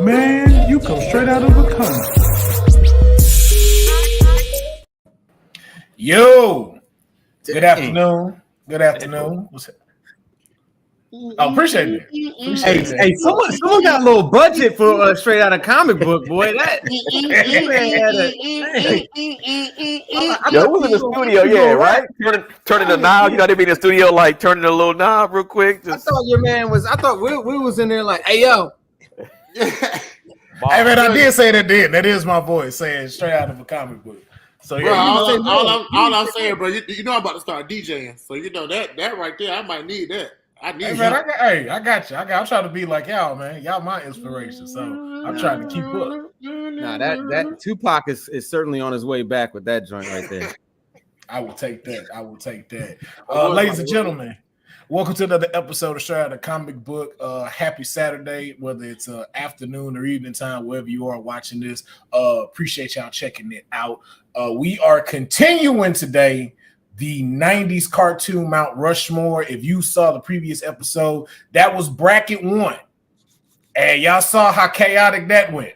Man, you come straight out of a country. Yo, good afternoon. Good afternoon. What's up? Oh, appreciate it. Hey, someone got a little budget for straight out of comic book, boy. That Yo, who's in the studio? Yeah, right. Turning the knob. You know they be in the studio like turning the little knob real quick. I thought your man was. I thought Will was in there like, hey yo. Hey man, I did say that. That is my voice saying straight out of a comic book. So yeah, bro, all I'm saying, bro, you know I'm about to start DJing, so you know that right there, I might need that. I need. Hey, I got you. I'm trying to be like y'all, man. Y'all my inspiration, so I'm trying to keep up. Nah, that Tupac is certainly on his way back with that joint right there. I will take that. Ladies and gentlemen, welcome to another episode of Straight Out of Comic Book. Happy Saturday, whether it's afternoon or evening time, wherever you are watching this. Appreciate y'all checking it out. We are continuing today the 90s cartoon Mount Rushmore. If you saw the previous episode, that was bracket 1. And y'all saw how chaotic that went.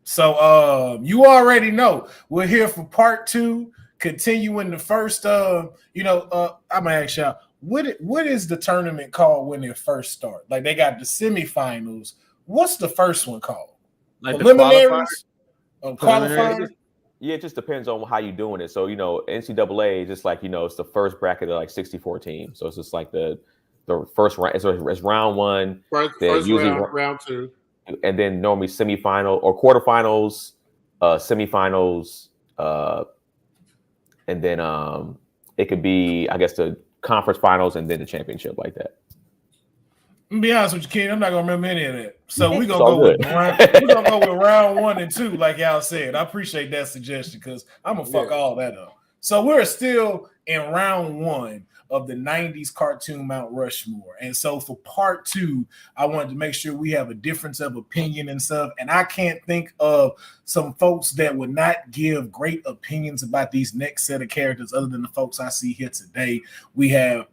So you already know we're here for part 2, continuing the first I'm gonna ask y'all, what is the tournament called when it first start? Like they got the semifinals. What's the first one called? Like preliminaries? Qualifiers? Yeah, it just depends on how you're doing it. So, NCAA is just like, it's the first bracket of like 64 teams. So it's just like the first round. So it's round 1. First round 2. And then normally semifinal or quarterfinals, semifinals, and then it could be, I guess, the conference finals and then the championship like that. I'm gonna be honest with you, Keenan. I'm not gonna remember any of that. So we're gonna go with round 1 and 2, like y'all said. I appreciate that suggestion because I'm gonna fuck all that up. So we're still in round 1 of the 90s cartoon Mount Rushmore. And so for part 2, I wanted to make sure we have a difference of opinion and stuff. And I can't think of some folks that would not give great opinions about these next set of characters other than the folks I see here today. We have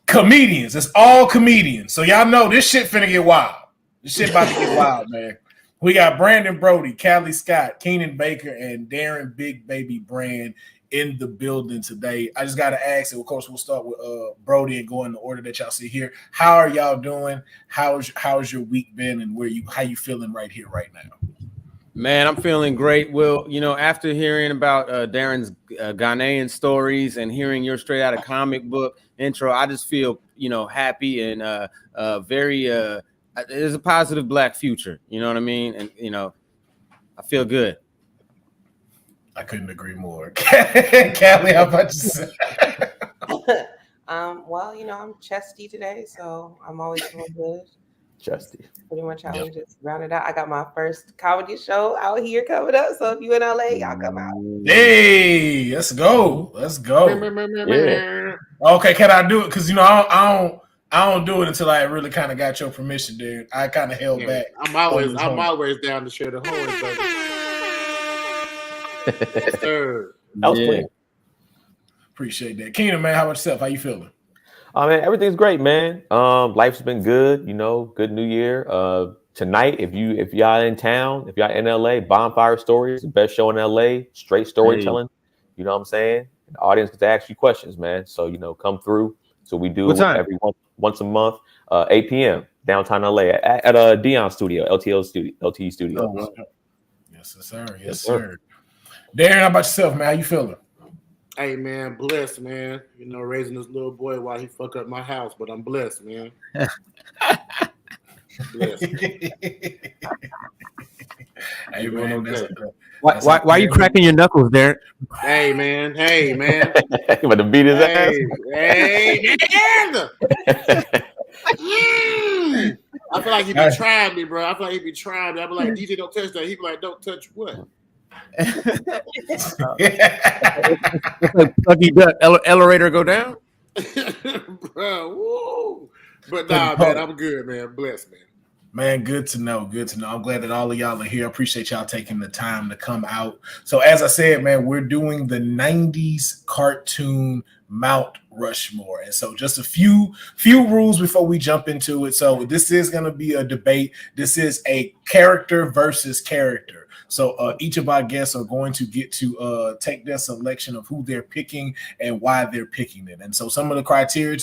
comedians. It's all comedians. So y'all know this shit finna get wild. This shit about to get wild, man. We got Brandon Broady, Callie Scott, Keenan Baker, and Darren Big Baby Brand in the building today. I just got to ask, and of course, we'll start with Broady and go in the order that y'all see here. How are y'all doing? How's your week been, and how you feeling right here, right now? Man, I'm feeling great. Will, after hearing about Darren's Ghanaian stories and hearing your straight out of comic book intro, I just feel, happy and very. There's a positive Black future. You know what I mean? And I feel good. I couldn't agree more. Callie, how about you? Well, I'm chesty today, so I'm always feeling good. Chesty. Pretty much how we just rounded out. I got my first comedy show out here coming up. So if you in LA, y'all come out. Hey, let's go. Yeah. Okay, can I do it? Because I don't do it until I really kind of got your permission, dude. I kind of held back. I'm always down to share the horns, baby. Yes, sir. That was clean. Appreciate that. Keenan, man, how about yourself? How you feeling? Man, everything's great, man. Life's been good, good New Year. Tonight, if y'all in town, if y'all in LA, Bonfire Stories, the best show in LA, straight storytelling. Hey. You know what I'm saying? The audience gets to ask you questions, man. So, come through. So we do once a month, 8 p.m. downtown LA at Dion Studio, LTE Studio. Oh, wow. Yes, sir. Yes, sir. Darren, how about yourself, man? How you feeling? Hey, man, blessed, man. Raising this little boy while he fuck up my house, but I'm blessed, man. Blessed. Hey, man. Why are you cracking your knuckles, Darren? Hey, man. You about to beat his ass? Hey, man. I feel like he be trying me, bro. I feel like he be trying me. I be like, DJ, don't touch that. He be like, don't touch what? Lucky duck elevator go down, bro. Woo. But nah, man, I'm good, man. Blessed, man. Man, good to know. Good to know. I'm glad that all of y'all are here. I appreciate y'all taking the time to come out. So, as I said, man, we're doing the 90s cartoon Mount Rushmore. And so just a few rules before we jump into it. So this is going to be a debate. This is a character versus character. So each of our guests are going to get to take their selection of who they're picking and why they're picking it. And so some of the criteria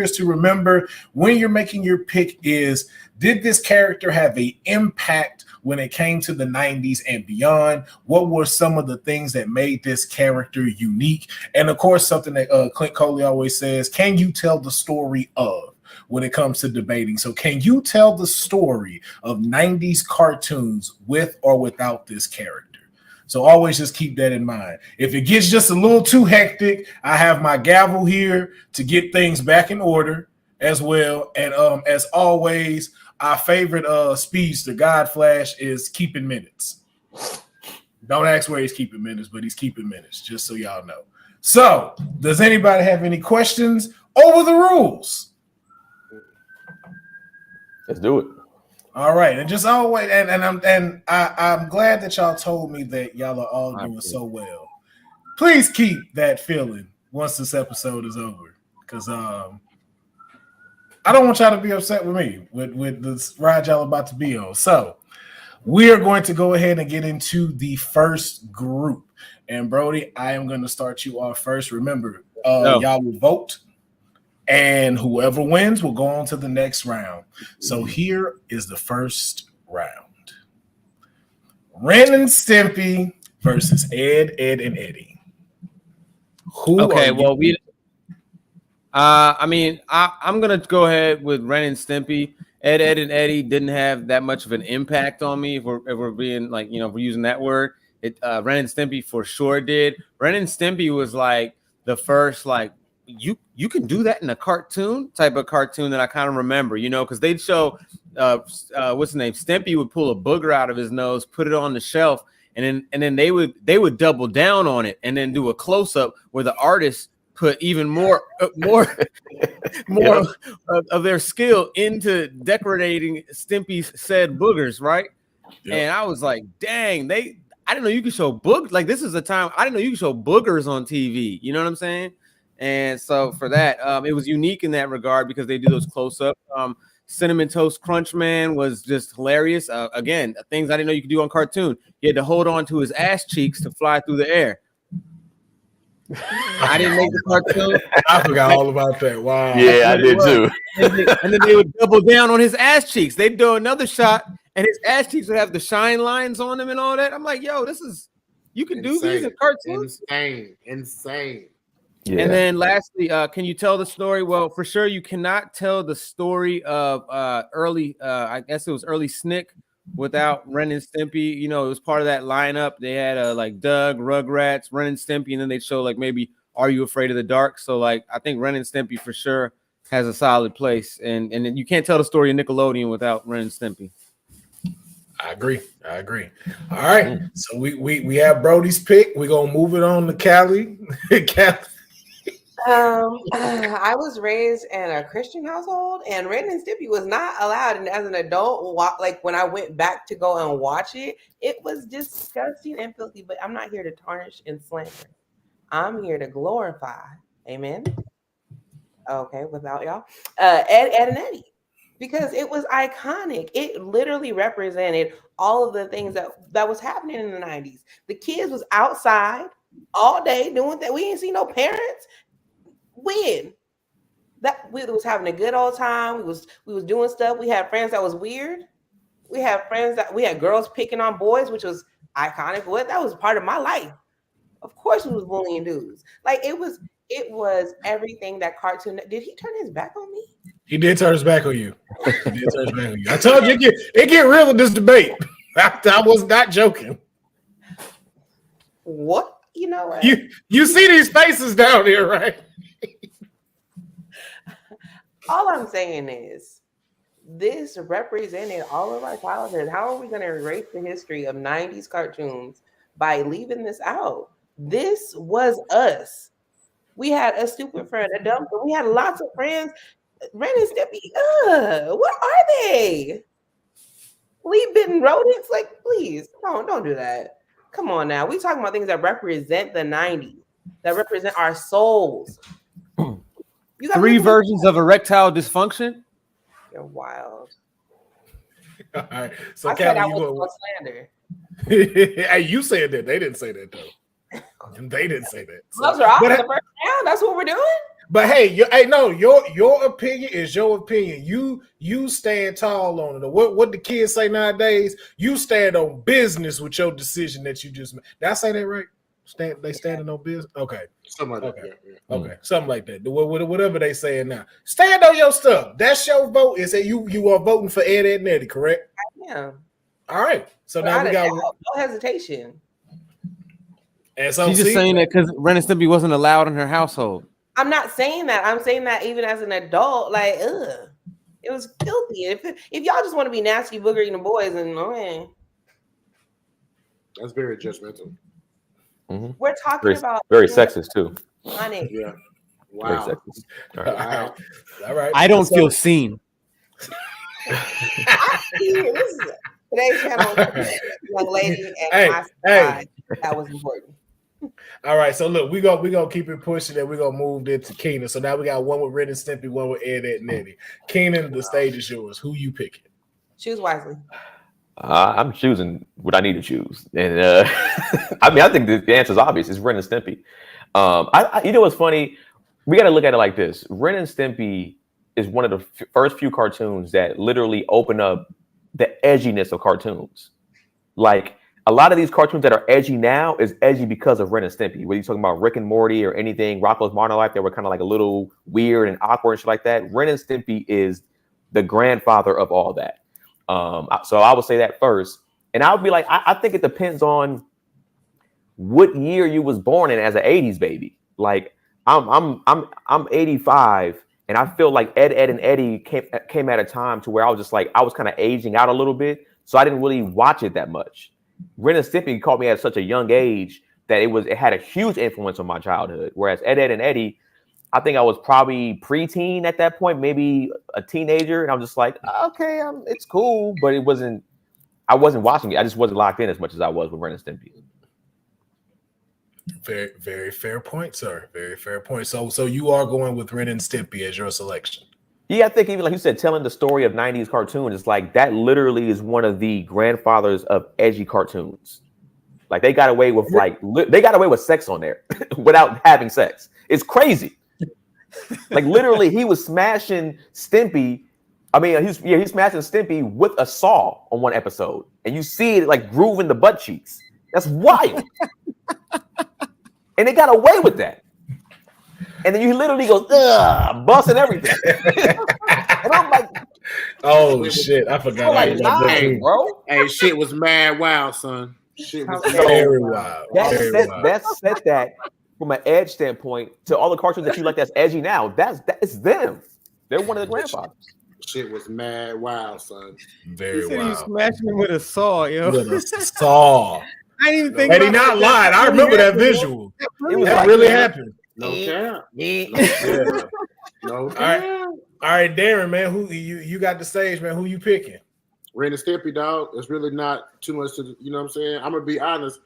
to remember when you're making your pick is, did this character have an impact when it came to the 90s and beyond? What were some of the things that made this character unique? And of course, something that Clint Coley always says, can you tell the story of? When it comes to debating. So can you tell the story of 90s cartoons with or without this character? So always just keep that in mind. If it gets just a little too hectic, I have my gavel here to get things back in order as well. And as always, our favorite speedster, God Flash, is keeping minutes. Don't ask where he's keeping minutes, but he's keeping minutes, just so y'all know. So does anybody have any questions over the rules? Let's do it. All right, and just always, and I'm glad that y'all told me that y'all are all doing so well. Please keep that feeling once this episode is over, because I don't want y'all to be upset with me with this ride y'all about to be on. So we are going to go ahead and get into the first group. And Broady, I am going to start you off first. Remember, y'all will vote. And whoever wins will go on to the next round. So here is the first round. Ren and Stimpy versus Ed, Ed, and Eddie. I'm gonna go ahead with Ren and Stimpy. Ed, Ed, and Eddie didn't have that much of an impact on me. If we're being like, if we're using that word, Ren and Stimpy for sure did. Ren and Stimpy was like the first you can do that in a type of cartoon that I kind of remember, because they'd show what's the name? Stimpy would pull a booger out of his nose, put it on the shelf, and then they would double down on it and then do a close up where the artist put even more of their skill into decorating Stimpy's said boogers, right? Yep. And I was like, dang, I didn't know you could show boogers. Like, this is a time I didn't know you could show boogers on TV. You know what I'm saying? And so for that, it was unique in that regard because they do those close-up. Cinnamon Toast Crunch Man was just hilarious. Again, things I didn't know you could do on cartoon. He had to hold on to his ass cheeks to fly through the air. I didn't make the cartoon. I forgot all about that. Wow. Yeah, I did too. And then they would double down on his ass cheeks. They'd do another shot, and his ass cheeks would have the shine lines on them and all that. I'm like, yo, you can do these in cartoons? Insane. Yeah. And then lastly, can you tell the story? Well, for sure, you cannot tell the story of early, I guess it was early Snick without Ren and Stimpy. It was part of that lineup. They had like Doug, Rugrats, Ren and Stimpy, and then they'd show like maybe Are You Afraid of the Dark? So like I think Ren and Stimpy for sure has a solid place. And you can't tell the story of Nickelodeon without Ren and Stimpy. I agree. All right. So we have Brody's pick. We're gonna move it on to Callie. I was raised in a Christian household, and Ren and Stimpy was not allowed. And as an adult, like when I went back to go and watch it, it was disgusting and filthy. But I'm not here to tarnish and slander. I'm here to glorify. Amen. Okay, without y'all, Ed, and Eddie, because it was iconic. It literally represented all of the things that was happening in the 90s. The kids was outside all day doing that. We didn't see no parents. We was having a good old time. We was doing stuff. We had friends that was weird. We had girls picking on boys, which was iconic. That was part of my life. Of course, we was bullying dudes. Like it was everything that cartoon. Did he turn his back on me? He did turn his back on you. I told you it get real in this debate. I was not joking. What? You know what? You see these faces down here, right? All I'm saying is this represented all of our childhood. How are we going to erase the history of 90s cartoons by leaving this out? This was us. We had a stupid friend, a dumb friend. We had lots of friends. Ren and Stimpy, what are they? flea-bitten rodents. Like, please, don't do that. Come on now. We talking about things that represent the 90s, that represent our souls. You got 3 versions of erectile dysfunction. You're wild. All right. So I said I was slander. Hey, you said that. They didn't say that though. They didn't say that. So, those are off in the first round. That's what we're doing. But hey, your opinion is your opinion. You stand tall on it. What the kids say nowadays? You stand on business with your decision that you just made. Did I say that right? Standing on business. Okay, something like that. Yeah. Okay, something like that. Whatever they saying now. Stand on your stuff. That's your vote. Is that you are voting for Ed and Eddie, correct? Yeah. All right. So now we got no hesitation. And so she's just saying that because Ren and Stimpy wasn't allowed in her household. I'm not saying that. I'm saying that even as an adult, like, it was filthy. If y'all just want to be nasty, booger eating boys, and that's very judgmental. Mm-hmm. We're talking about very sexist too. Honey. Yeah. Wow. Very sexist. All right. Wow. All right. I don't feel seen. Today's channel, young lady, and my side, that was important. All right, so look, we gonna keep it pushing, and we're gonna move into Keenan. So now we got one with Ren and Stimpy, one with Ed and Eddie. Keenan, the stage is yours. Who you picking? Choose wisely. I'm choosing what I need to choose, and I mean, I think the answer is obvious. It's Ren and Stimpy. You know what's funny? We got to look at it like this: Ren and Stimpy is one of the first few cartoons that literally open up the edginess of cartoons. Like, a lot of these cartoons that are edgy now is edgy because of Ren and Stimpy. Whether you're talking about Rick and Morty or anything, Rocko's Modern Life, that were kind of like a little weird and awkward and shit like that. Ren and Stimpy is the grandfather of all that. So I would say that first. And I would be like, I think it depends on what year you was born in as an 80s baby. Like, I'm 85, and I feel like Ed and Eddie came at a time to where I was just like, I was kind of aging out a little bit, so I didn't really watch it that much. Ren and Stimpy caught me at such a young age that it had a huge influence on my childhood. Whereas Ed and Eddie, I think I was probably preteen at that point, maybe a teenager, and I'm just like, okay, it's cool, but it wasn't. I wasn't watching it. I just wasn't locked in as much as I was with Ren and Stimpy. Very, very fair point, sir. Very fair point. So you are going with Ren and Stimpy as your selection. Yeah, I think even like you said, telling the story of 90s cartoons, it's like that literally is one of the grandfathers of edgy cartoons. Like they got away with sex on there without having sex. It's crazy. Like literally, he was smashing Stimpy. I mean, he's smashing Stimpy with a saw on one episode, and you see it like grooving the butt cheeks. That's wild. And they got away with that. And then you literally go, busting everything. And I'm like, oh shit, I forgot. Like, nine, bro. Hey, shit was mad wild, son. Shit was very wild. That set that from an edge standpoint to all the cartoons that you like that's edgy now. It's them. They're one of the grandfathers. Shit was mad wild, son. Very wild. He smashing him with a saw, yo. With a saw. I didn't even think. And he not lying. I remember that visual. It really happened. No cap. No cap. All right, Darren, man. Who you got the stage, man? Who you picking? Ren and Stimpy, dog. It's really not too much to, you know what I'm saying? I'm gonna be honest.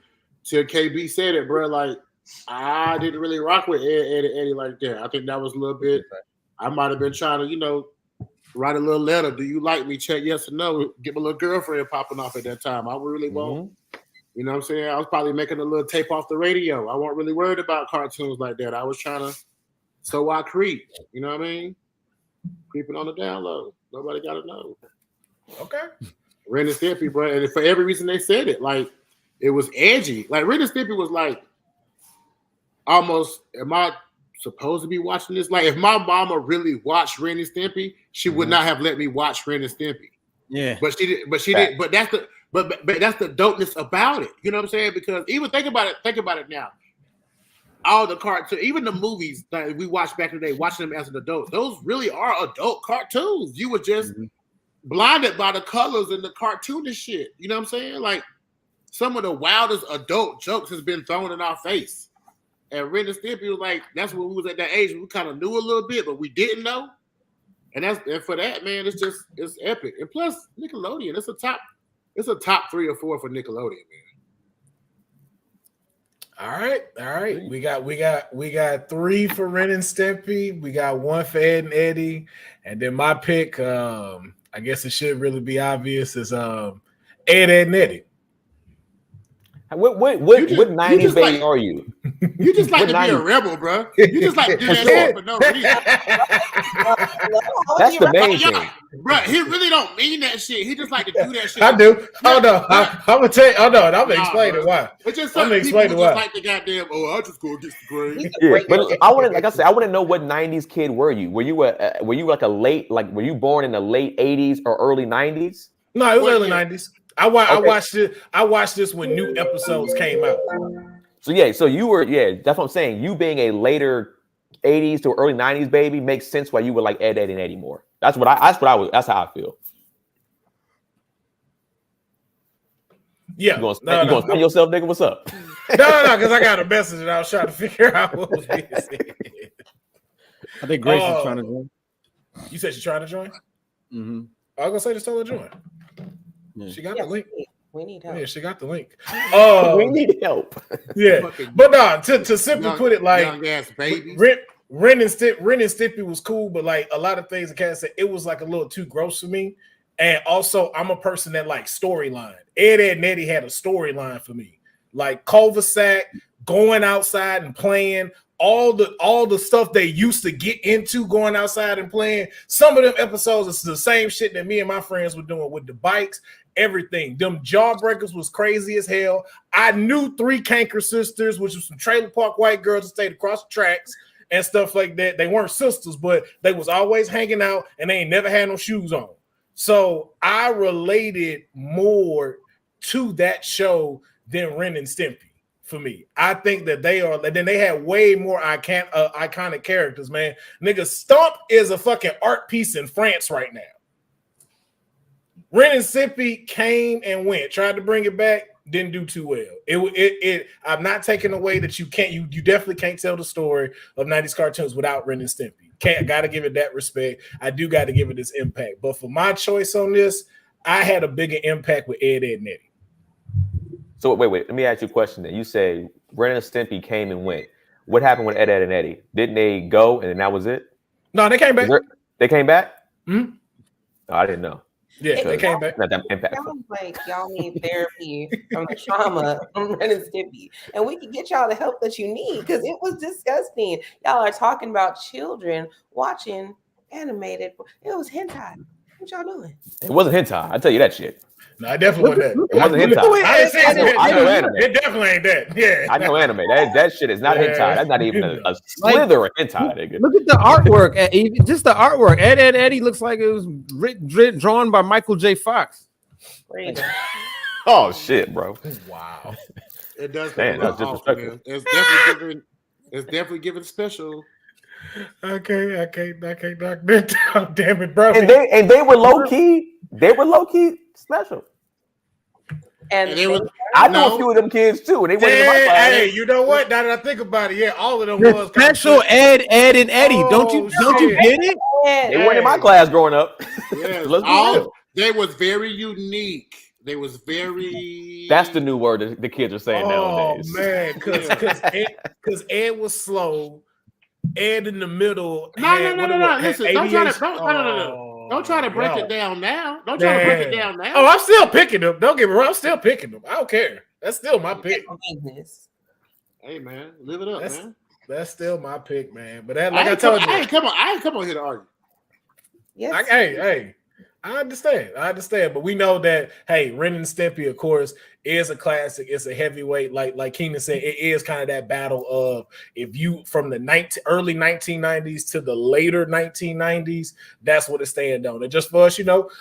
Till KB said it, bro. Like, I didn't really rock with Eddie like that. I think that was a little bit. I might have been trying to, write a little letter. Do you like me? Check yes or no. Get my little girlfriend popping off at that time. I really won't. You know what I'm saying? I was probably making a little tape off the radio. I wasn't really worried about cartoons like that. I was trying to so I creep. You know what I mean? Creeping on the down low. Nobody got to know. Okay. Ren and Stimpy, bro. And for every reason they said it, like, it was edgy. Like, Ren and Stimpy was like, almost, am I supposed to be watching this? Like, if my mama really watched Ren and Stimpy, she would not have let me watch Ren and Stimpy. Yeah. But she did. But she did. But that's the. But that's the dopeness about it. You know what I'm saying? Because even think about it now. All the cartoons, even the movies that we watched back in the day, watching them as an adult, those really are adult cartoons. You were just blinded by the colors and the cartoonish shit. You know what I'm saying? Like, some of the wildest adult jokes has been thrown in our face. And Ren and Stimpy was like, that's when we was at that age. We kind of knew a little bit, but we didn't know. And for that, man, it's epic. And plus, Nickelodeon, it's a top It's a top 3 or 4 for Nickelodeon, man. All right. We got 3 for Ren and Stimpy. We got 1 for Ed and Eddie, and then my pick. I guess it should really be obvious is Ed, and Eddie. What 90s baby are you? You just like to be a rebel, bro. You just like to do that shit for no reason. That's the main thing, bro. He really don't mean that shit. He just like to do that shit. I do. Oh no, I'm gonna tell you. Oh no, I'm gonna explain it why. It's just some people who just like the goddamn. Oh, I just go get the grade. Yeah, but I want to, like I said, I want to know what 90s kid were you? Were you like a late, like were you born in the late 80s or early 90s? No, it was early 90s. I watched it. I watched this when new episodes came out. So you were, that's what I'm saying. You being a later 80s to early 90s baby makes sense why you were like Ed, and Eddie more. That's how I feel. Yeah. You gonna spin yourself, nigga? What's up? No, because I got a message and I was trying to figure out what was being said. I think Grace is trying to join. You said she's trying to join? Mm-hmm. I was gonna say just tell her to join. Yeah. She got the link. We need help. Yeah, she got the link. We need help. Yeah, but no, to simply put it, like young ass babies. Ren and Stimpy was cool, but like a lot of things the cat said, it was like a little too gross for me. And also, I'm a person that likes storyline. Ed and Eddie had a storyline for me, like cul-de-sac, going outside and playing. All the stuff they used to get into going outside and playing. Some of them episodes is the same shit that me and my friends were doing with the bikes, everything. Them Jawbreakers was crazy as hell. I knew 3 Canker sisters, which was some trailer park white girls that stayed across the tracks and stuff like that. They weren't sisters, but they was always hanging out and they ain't never had no shoes on. So I related more to that show than Ren and Stimpy. For me, I think that they are. Then they had way more iconic characters, man. Nigga, Stump is a fucking art piece in France right now. Ren and Stimpy came and went, tried to bring it back, didn't do too well. It I'm not taking away that you can't. You definitely can't tell the story of 90s cartoons without Ren and Stimpy. Gotta give it that respect. I do got to give it this impact. But for my choice on this, I had a bigger impact with Ed, and Eddie. So wait. Let me ask you a question. Then you say Ren and Stimpy came and went. What happened with Ed, and Eddie? Didn't they go and then that was it? No, they came back. They came back. Mm-hmm. Oh, I didn't know. Yeah, they came back. Not that impactful. Sounds like y'all need therapy from the trauma from Ren and Stimpy, and we can get y'all the help that you need because it was disgusting. Y'all are talking about children watching animated. It was hentai. What y'all doing? It wasn't hentai. I tell you that shit. No, I definitely wasn't that. It wasn't hentai. I know anime. It definitely ain't that. Yeah, I know anime. That shit is not hentai. That's not even a slither of hentai, nigga. Look at the artwork. Just the artwork. Ed, Eddie looks like it was drawn by Michael J. Fox. Oh shit, bro! Wow. It does. Man, that's disrespectful. It's definitely giving special. Okay, I can't knock that down. Damn it, bro. And they were low key. They were low key special. And they were. I know a few of them kids too, and they went in my class. Hey, you know what? Now that I think about it, yeah, all of them was special. Ed, and Eddie. Don't you get it? They weren't in my class growing up. Yes, they was very unique. They was very. That's the new word that the kids are saying nowadays. Oh man, because Ed was slow. Ed in the middle. No. Listen, don't try to break it down now. Don't try to break it down now. Oh, I'm still picking them. Don't get me wrong. I'm still picking them. I don't care. That's still my pick. Hey man, live it up, man. That's still my pick, man. But that, like I told you, I ain't come on here to argue. Yes. Hey, I understand. But we know that, hey, Ren and Stimpy, of course, is a classic. It's a heavyweight. Like Keenan said, it is kind of that battle of if you from the early 1990s to the later 1990s, that's what it stand on. And just for us,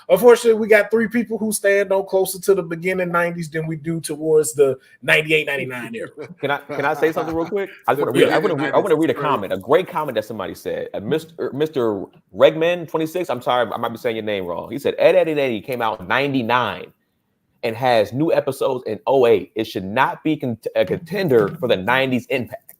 unfortunately, we got 3 people who stand on closer to the beginning 90s than we do towards the 98, 99 era. Can I say something real quick? I want to read a comment, a great comment that somebody said. Mr. Regman 26. I'm sorry, I might be saying your name wrong. He said Ed, Eddie, and Eddie came out in 99 and has new episodes in 08. It should not be a contender for the 90s impact.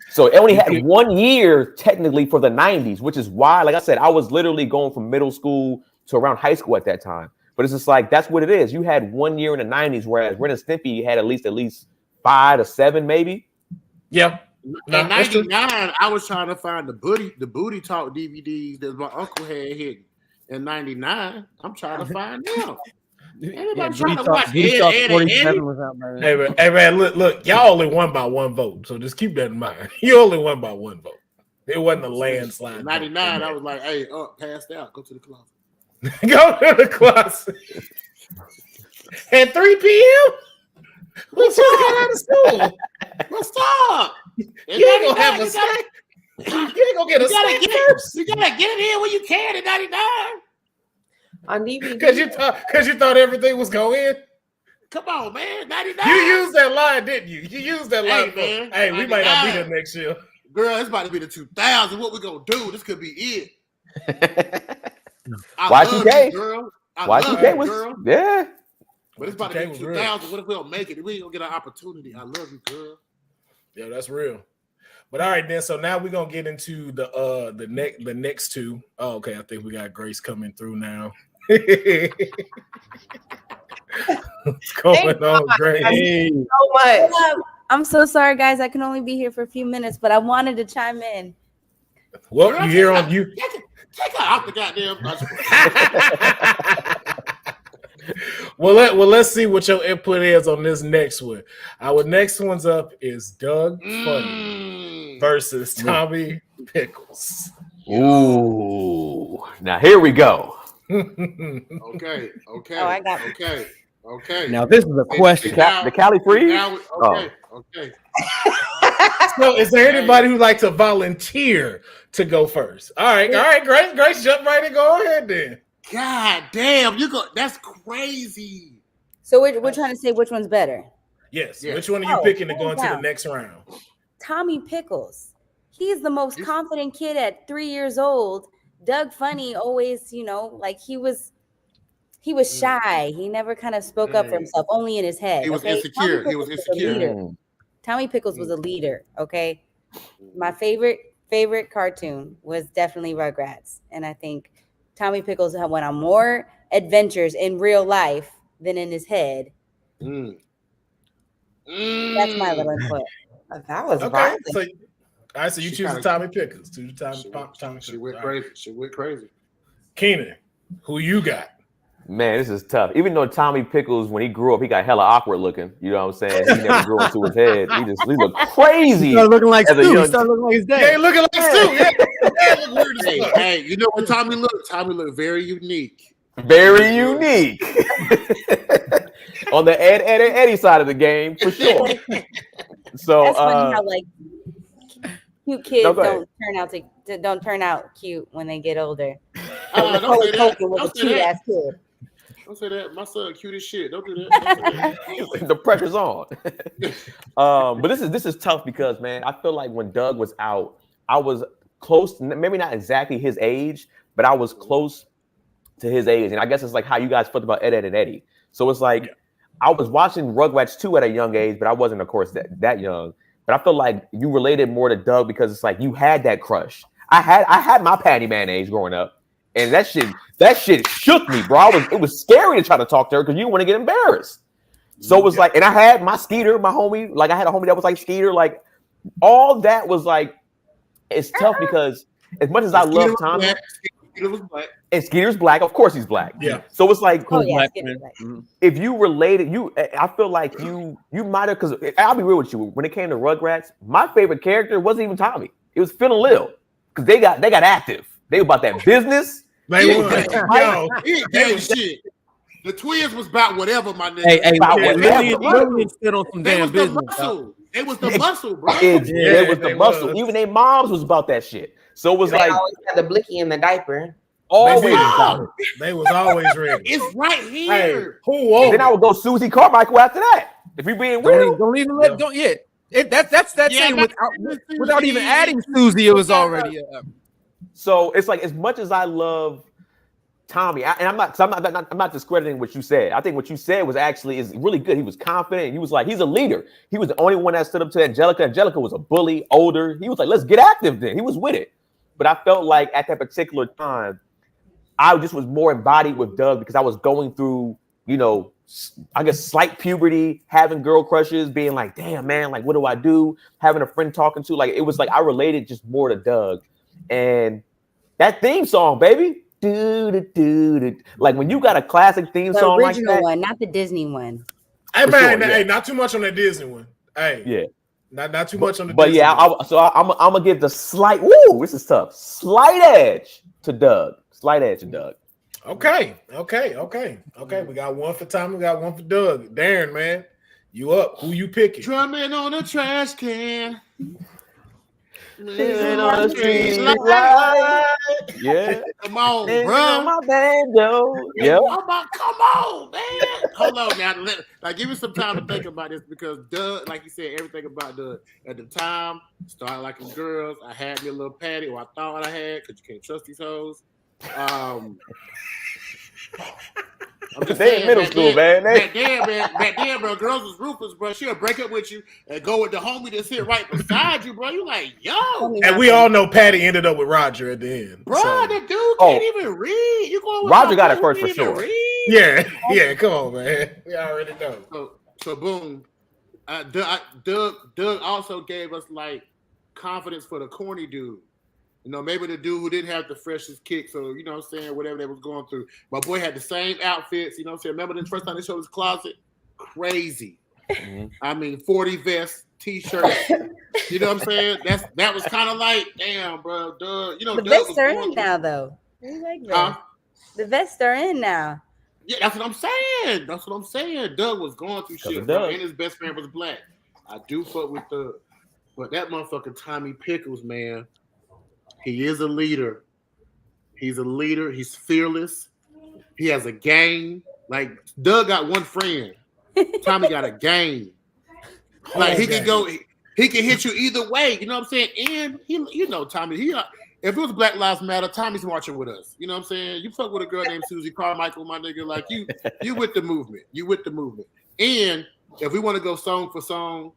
So it only had 1 year technically for the 90s, which is why, like I said, I was literally going from middle school to around high school at that time. But it's just like that's what it is. You had 1 year in the 90s, whereas Ren and Stimpy had at least 5 to 7, maybe. Yeah. In 99, I was trying to find the booty talk DVDs that my uncle had hidden. In 99, I'm trying to find them. Everybody's trying to watch Ed. Hey man, look, y'all only won by 1 vote, so just keep that in mind. You only won by 1 vote. It wasn't a landslide. In 99, I was like, hey, passed out. Go to the closet. Go to the closet. At 3 p.m.? We just got out of school. What's up? You ain't gonna have a snack. You ain't gonna get a snack first. You gotta get it in when you can in 99. On DVD. Because you thought everything was going in? Come on, man. 99. You used that line, didn't you? You used that line. Man. Hey, we might not be there next year. Girl, it's about to be the 2000s. What we gonna do? This could be it. Y2K, girl. Y2K was, girl. Yeah. But it's about to be 2000s. What if we don't make it? We ain't gonna get an opportunity. I love you, girl. Yeah, that's real. But all right, then. So now we're gonna get into the next two. Oh, okay. I think we got Grace coming through now. What's going on, Grace? So much. I'm so sorry, guys. I can only be here for a few minutes, but I wanted to chime in. Well, you hear on you. Check out the goddamn. Well, let's see what your input is on this next one. Our next one's up is Doug Funny versus Tommy Pickles. Ooh, now here we go. Okay. Oh, I got okay. Now this is a question. The Cali Freeze? Okay. So, is there anybody who'd like to volunteer to go first? All right, Grace, jump right in. Go ahead then. God damn, that's crazy. So we're trying to say which one's better. Yes. Which one are you picking to go into the next round? Tommy Pickles. He's the most confident kid at 3 years old. Doug Funny always, like he was shy. He never kind of spoke up for himself, only in his head. He was insecure. He was insecure. Tommy Pickles was a leader. Okay. My favorite cartoon was definitely Rugrats. And I think Tommy Pickles went on more adventures in real life than in his head. That's my little input. That was okay. violent. So, all right, so you choose Tommy Pickles. She went crazy. She went crazy. Keenan, who you got? Man, this is tough. Even though Tommy Pickles, when he grew up, he got hella awkward looking. You know what I'm saying? He never grew into his head. He looked crazy. He started looking like Stu. He started looking like his dad. Yeah, he looking like Stu. Yeah. Weird as fuck. Hey, you know what Tommy looked? Tommy looked very unique. Very unique. On the Eddie side of the game, for sure. So that's funny how cute kids don't turn out cute when they get older. Don't say that. Was a cute ass kid. Don't say that. My son cute as shit. Don't do that. The pressure's on. But this is tough because, man, I feel like when Doug was out, I was close, maybe not exactly his age, but I was close to his age. And I guess it's like how you guys felt about Ed and Eddie. So it's like I was watching Rugrats 2 at a young age, but I wasn't, of course, that young. But I feel like you related more to Doug because it's like you had that crush. I had my Patty mayonnaise growing up, and that shit shook me, bro. It was scary to try to talk to her because you want to get embarrassed. So it was like, and I had my Skeeter, my homie. Like I had a homie that was like Skeeter. Like all that was like, it's tough because as much as I love Tommy, Skeeter was black. And Skeeter's black. Of course he's black. Yeah. So it's like, black. If you related, I feel like you might have, because I'll be real with you. When it came to Rugrats, my favorite character wasn't even Tommy. It was Phil and Lil, because they got active. They were about that business. They were. Shit. The twins was about whatever, my nigga. Hey, Lillian stood on some damn business. It was the muscle, bro. It was the muscle. Even their moms was about that shit. So it was they like always had the blicky in the diaper. Always about it. They was always ready. It's right here. Hey, who? Then I would go Susie Carmichael after that. If we being real, don't even let go yet. That's saying without even adding Susie, it was already. So it's like as much as I love Tommy, I'm not discrediting what you said. I think what you said was actually is really good. He was confident. He was like, he's a leader. He was the only one that stood up to Angelica. Angelica was a bully, older. He was like, let's get active then. He was with it. But I felt like at that particular time, I just was more embodied with Doug because I was going through, you know, I guess slight puberty, having girl crushes, being like, damn, man, like, what do I do? Having a friend talking to, like, it was like I related just more to Doug. And that theme song, baby. Like when you got a classic theme The song original like that, one, not the Disney one. Hey, man, sure, hey, not too much on that Disney one. Hey, yeah. Not too much on the But Disney yeah, one. I'm gonna give the slight. Woo, this is tough. Slight edge to Doug. Slight edge to Doug. Okay. We got one for Tommy. We got one for Doug. Darren, man, you up? Who you picking? Drumming on a trash can. Living on the street light. Yeah. Come on, And bro. on my banjo. Yep. Come on, man. Hold on now. Like, give me some time to think about this because Doug, like you said, everything about Doug at the time started liking girls. I had me a little patty, or I thought I had, because you can't trust these hoes. I'm just They in middle school, man. Back then, bro, girls was ruthless, bro. She'll break up with you and go with the homie that's sit right beside you, bro. You like, yo. And we all know Patty ended up with Roger at the end. Bro, so. the dude can't even read. You going with Roger got it first for sure. Yeah, come on, man. We already know. So boom. Doug also gave us like confidence for the corny dude. You know, maybe the dude who didn't have the freshest kick, so you know what I'm saying, whatever they was going through. My boy had the same outfits, you know what I'm saying? Remember the first time they showed his closet? Crazy. Mm-hmm. I mean, 40 vests, t-shirts. You know what I'm saying? That was kind of like, damn, bro, Doug. You know, the vests are in now, though. We like that. The vests are in now. Yeah, that's what I'm saying. Doug was going through shit, bro, and his best friend was black. I do fuck with Doug. But that motherfucker Tommy Pickles, man, he is a leader. He's a leader. He's fearless. He has a gang. Like, Doug got one friend. Tommy got a gang. Like, he can go, he can hit you either way. You know what I'm saying? And he, you know, Tommy, if it was Black Lives Matter, Tommy's marching with us. You know what I'm saying? You fuck with a girl named Susie Carmichael, my nigga. Like, you with the movement. You with the movement. And if we want to go song for song,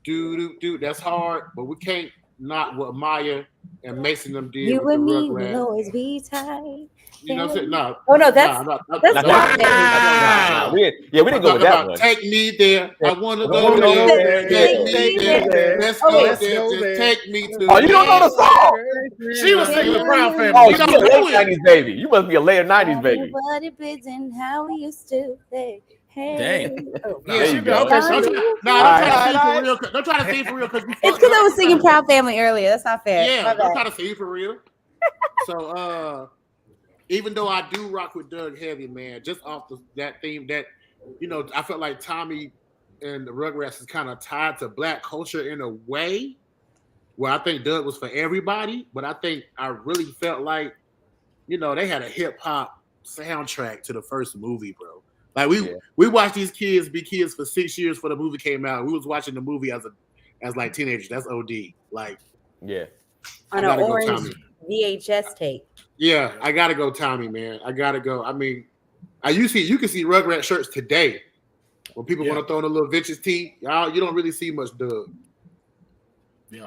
dude, that's hard. But we can't not what Maya and Mason them did. You with and the me Rugrats. will always be tight. You know what I'm saying? No. Oh no, that's we didn't go with that one. Take me there. I want to go there. Take me there. Let's go there. Take me to. Oh, you don't know the song? She was singing the Proud Family. Oh, you a late 90s baby. You must be a later 90s baby. What it is and how we used to say. Dang. Yeah, she go. Don't try to sing for real. It's because I was singing Proud Family earlier. That's not fair. Yeah, don't try to sing for real. So, even though I do rock with Doug heavy, man, just off that theme, that, you know, I felt like Tommy and the Rugrats is kind of tied to black culture in a way where I think Doug was for everybody, but I really felt like, you know, they had a hip hop soundtrack to the first movie, bro. Like we watched these kids be kids for 6 years before the movie came out. We was watching the movie as like teenagers. That's OD. Like, yeah, on an orange VHS tape. Yeah, I gotta go, Tommy, man. I gotta go. I mean, you can see Rugrat shirts today when people want to throw in a little vintage tee. Y'all, you don't really see much Doug. Yeah.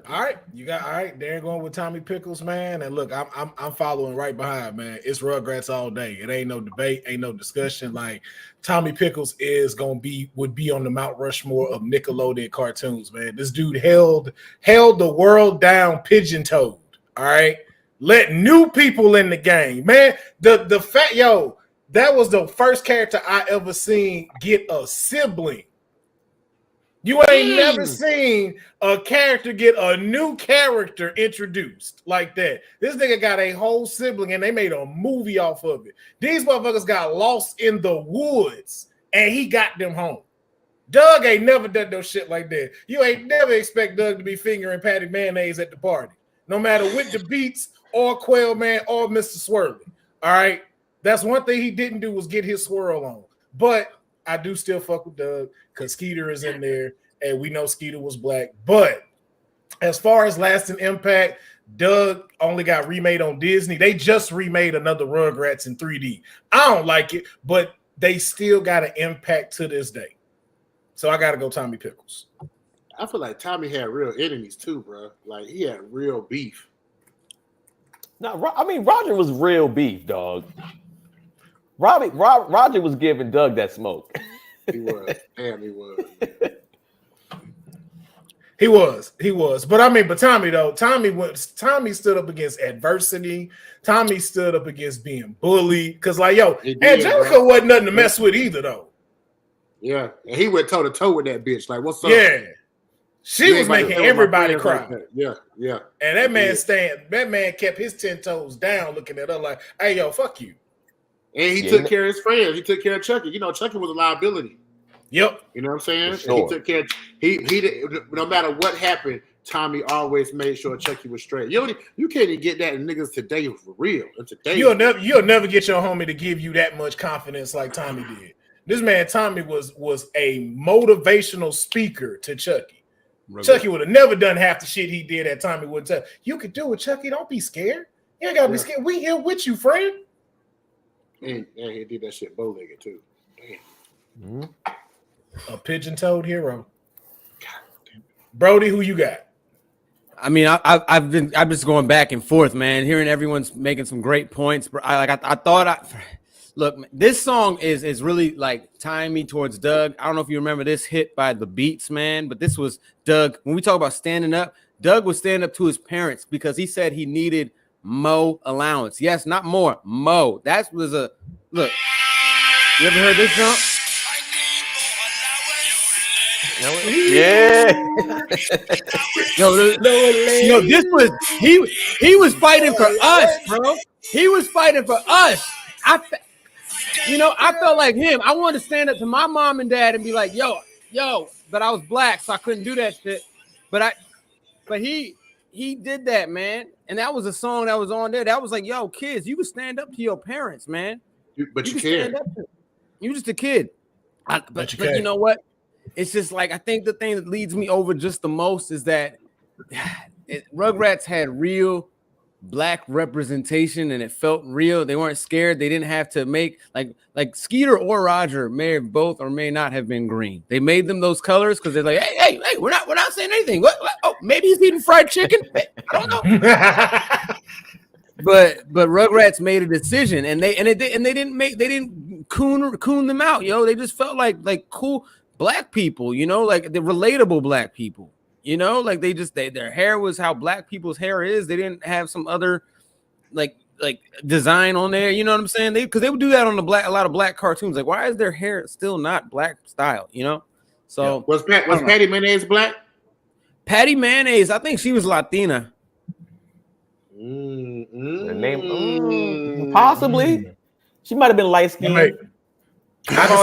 All right, Darren going with Tommy Pickles, man. And look, I'm following right behind, man. It's Rugrats all day. It ain't no debate, ain't no discussion. Like, Tommy Pickles would be on the Mount Rushmore of Nickelodeon cartoons, man. This dude held the world down pigeon-toed. All right, let new people in the game, man. The fact, that was the first character I ever seen get a sibling. You ain't never seen a character get a new character introduced like that. This nigga got a whole sibling and they made a movie off of it. These motherfuckers got lost in the woods and he got them home. Doug ain't never done no shit like that. You ain't never expect Doug to be fingering Patty Mayonnaise at the party, no matter with the Beats or Quail Man or Mr. Swirly. All right. That's one thing he didn't do was get his swirl on. But I do still fuck with Doug because Skeeter is in there, and we know Skeeter was black. But as far as lasting impact, Doug only got remade on Disney. They just remade another Rugrats in 3D. I don't like it, but they still got an impact to this day. So I got to go Tommy Pickles. I feel like Tommy had real enemies too, bro. Like, he had real beef. No, I mean Roger was real beef, dog. Roger was giving Doug that smoke. He was. Damn, he was. He was. But I mean, Tommy though, Tommy stood up against adversity. Tommy stood up against being bullied. Cause like, yo, Angelica wasn't nothing to mess with either, though. Yeah. And he went toe to toe with that bitch. Like, what's up? Yeah. She was making everybody cry. Like yeah. And that man kept his 10 toes down looking at her like, hey, yo, fuck you. And he took care of his friends. He took care of Chucky. You know, Chucky was a liability. Yep. You know what I'm saying? Sure. He took care. He no matter what happened, Tommy always made sure Chucky was straight. You can't even get that in niggas today for real. Today, you'll never get your homie to give you that much confidence like Tommy did. This man Tommy was a motivational speaker to Chucky. Really? Chucky would have never done half the shit he did at Tommy would tell. You could do it, Chucky. Don't be scared. You ain't gotta be scared. We here with you, friend. And he did that shit bow-legged too. Damn. Mm-hmm. A pigeon-toed hero. Broady, who you got? I mean, I've been just going back and forth, man. Hearing everyone's making some great points. Look, this song is really like tying me towards Doug. I don't know if you remember this hit by the Beats, man, but this was Doug. When we talk about standing up, Doug would stand up to his parents because he said he needed Mo allowance. Yes, not more. Mo. That was a look. You ever heard this song? Yeah. This was he was fighting for us, bro. He was fighting for us. I felt like him. I wanted to stand up to my mom and dad and be like, yo, but I was black, so I couldn't do that shit. But he did that, man. And that was a song that was on there. That was like, yo, kids, you can stand up to your parents, man. But you can't. You just a kid. But you know what? It's just like, I think the thing that leads me over just the most is that Rugrats had real black representation and it felt real. They weren't scared. They didn't have to make like Skeeter or Roger may have both or may not have been green. They made them those colors because they're like, hey, we're not saying anything. What? Oh, maybe he's eating fried chicken. I don't know. But Rugrats made a decision and they didn't coon them out, yo. They just felt like cool black people, like the relatable black people, like their hair was how black people's hair is. They didn't have some other like design on there, you know what I'm saying? Because they would do that on a lot of black cartoons. Like, why is their hair still not black style, So was Patty Mayonnaise black? Patty Mayonnaise, I think she was Latina. The name, possibly. She might have been light skinned. I can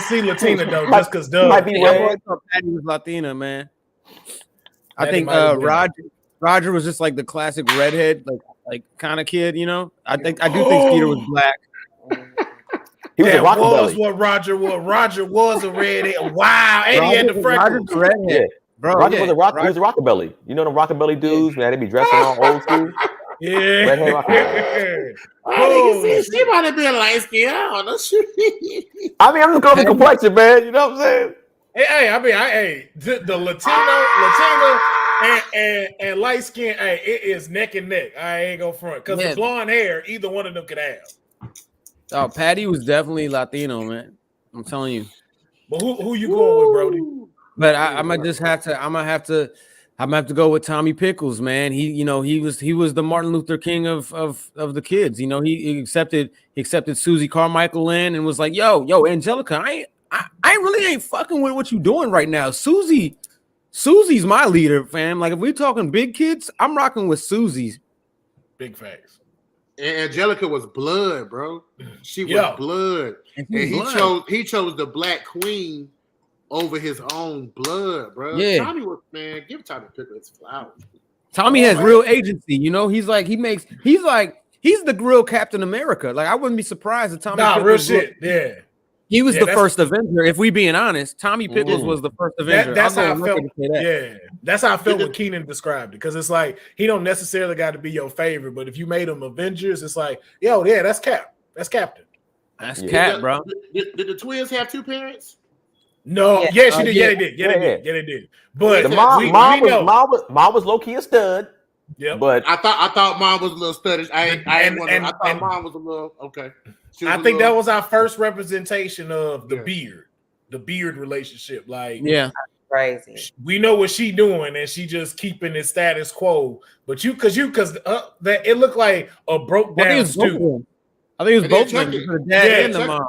see Latina though, just because Doug might be red. Patty was Latina, man. I think Roger was just like the classic redhead, like kind of kid, I do think Skeeter was black. He was that was what Roger was. Roger was a redhead. Wow, and he had the freckles. Redhead. Yeah. Bro, Roger was a he was a rockabilly. You know the rockabilly dudes, man, they be dressing all old school. Yeah. Redhead rockabilly. She might have been light skinned. I don't know. I mean, I'm just going with complexion, man. You know what I'm saying? Hey, the Latina and light skin, it is neck and neck. I ain't gonna front because the blonde hair, either one of them could have. Oh, Patty was definitely Latino, man. I'm telling you. But who you going with, Broady? But I'm gonna have to go with Tommy Pickles, man. He was the Martin Luther King of the kids. He accepted Susie Carmichael in and was like, yo, Angelica, I really ain't fucking with what you doing right now. Susie's my leader, fam. Like if we're talking big kids, I'm rocking with Susie's. Big facts. And Angelica was blood, bro. She was blood, and he chose the Black Queen over his own blood, bro. Yeah. Tommy was, man, give Tommy Pickles flowers. Tommy has real agency, he's the real Captain America. Like I wouldn't be surprised if Tommy Pickles real shit. Yeah. He was the first Avenger. If we being honest, Tommy Pickles was the first Avenger. That's how I felt. Yeah, that's how I felt when Keenan described it. Because it's like he don't necessarily got to be your favorite, but if you made him Avengers, it's like, that's Cap. That's Captain. That's Cap, bro. Did the twins have two parents? No. Yeah. She did. Yeah, they did. But the mom was low key a stud. Yeah, But I thought mom was a little studdish. I thought mom was a little okay. I think that was our first representation of the beard relationship. Like, Yeah, Crazy. we know what she doing, and she just keeping it status quo. But because that it looked like a broke down stew. I think it was both of them, Chucky. the dad and the mom.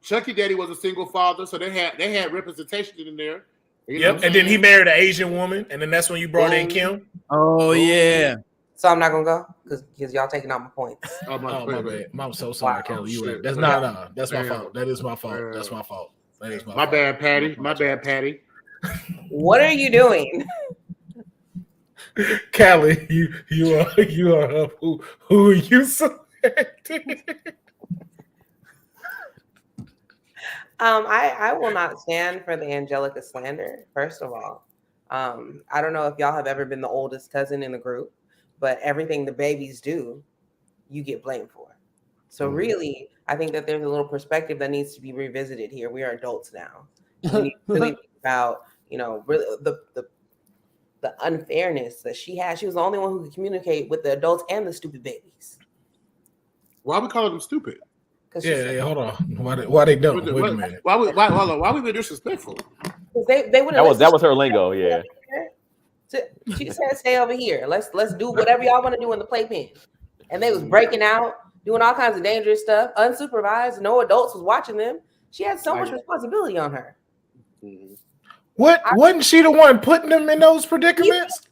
Chucky Daddy was a single father, so they had representation in there. Yep, and then he married an Asian woman, and then that's when you brought in Kim. Oh yeah. So I'm not gonna go because y'all taking out my points. Oh my bad. I'm so sorry, Kelly. You right. That's not that's my fault. That is my fault. That's my fault. That is my fault. Bad, Patty. My bad, Patty. What are you doing? Kelly, you are who you selected. I will not stand for the Angelica slander, first of all. I don't know if y'all have ever been the oldest cousin in the group, but everything the babies do, you get blamed for. So really, I think that there's a little perspective that needs to be revisited here. We are adults now. We need to really think about, really the unfairness that she had. She was the only one who could communicate with the adults and the stupid babies. Why are we calling them stupid? Yeah, hold on. Why they don't? Wait a minute. Hold on. Why we been disrespectful? They that was her lingo. Yeah. She said, "Stay over here. Let's do whatever y'all want to do in the playpen." And they was breaking out, doing all kinds of dangerous stuff, unsupervised. No adults was watching them. She had so much responsibility on her. Wasn't she the one putting them in those predicaments?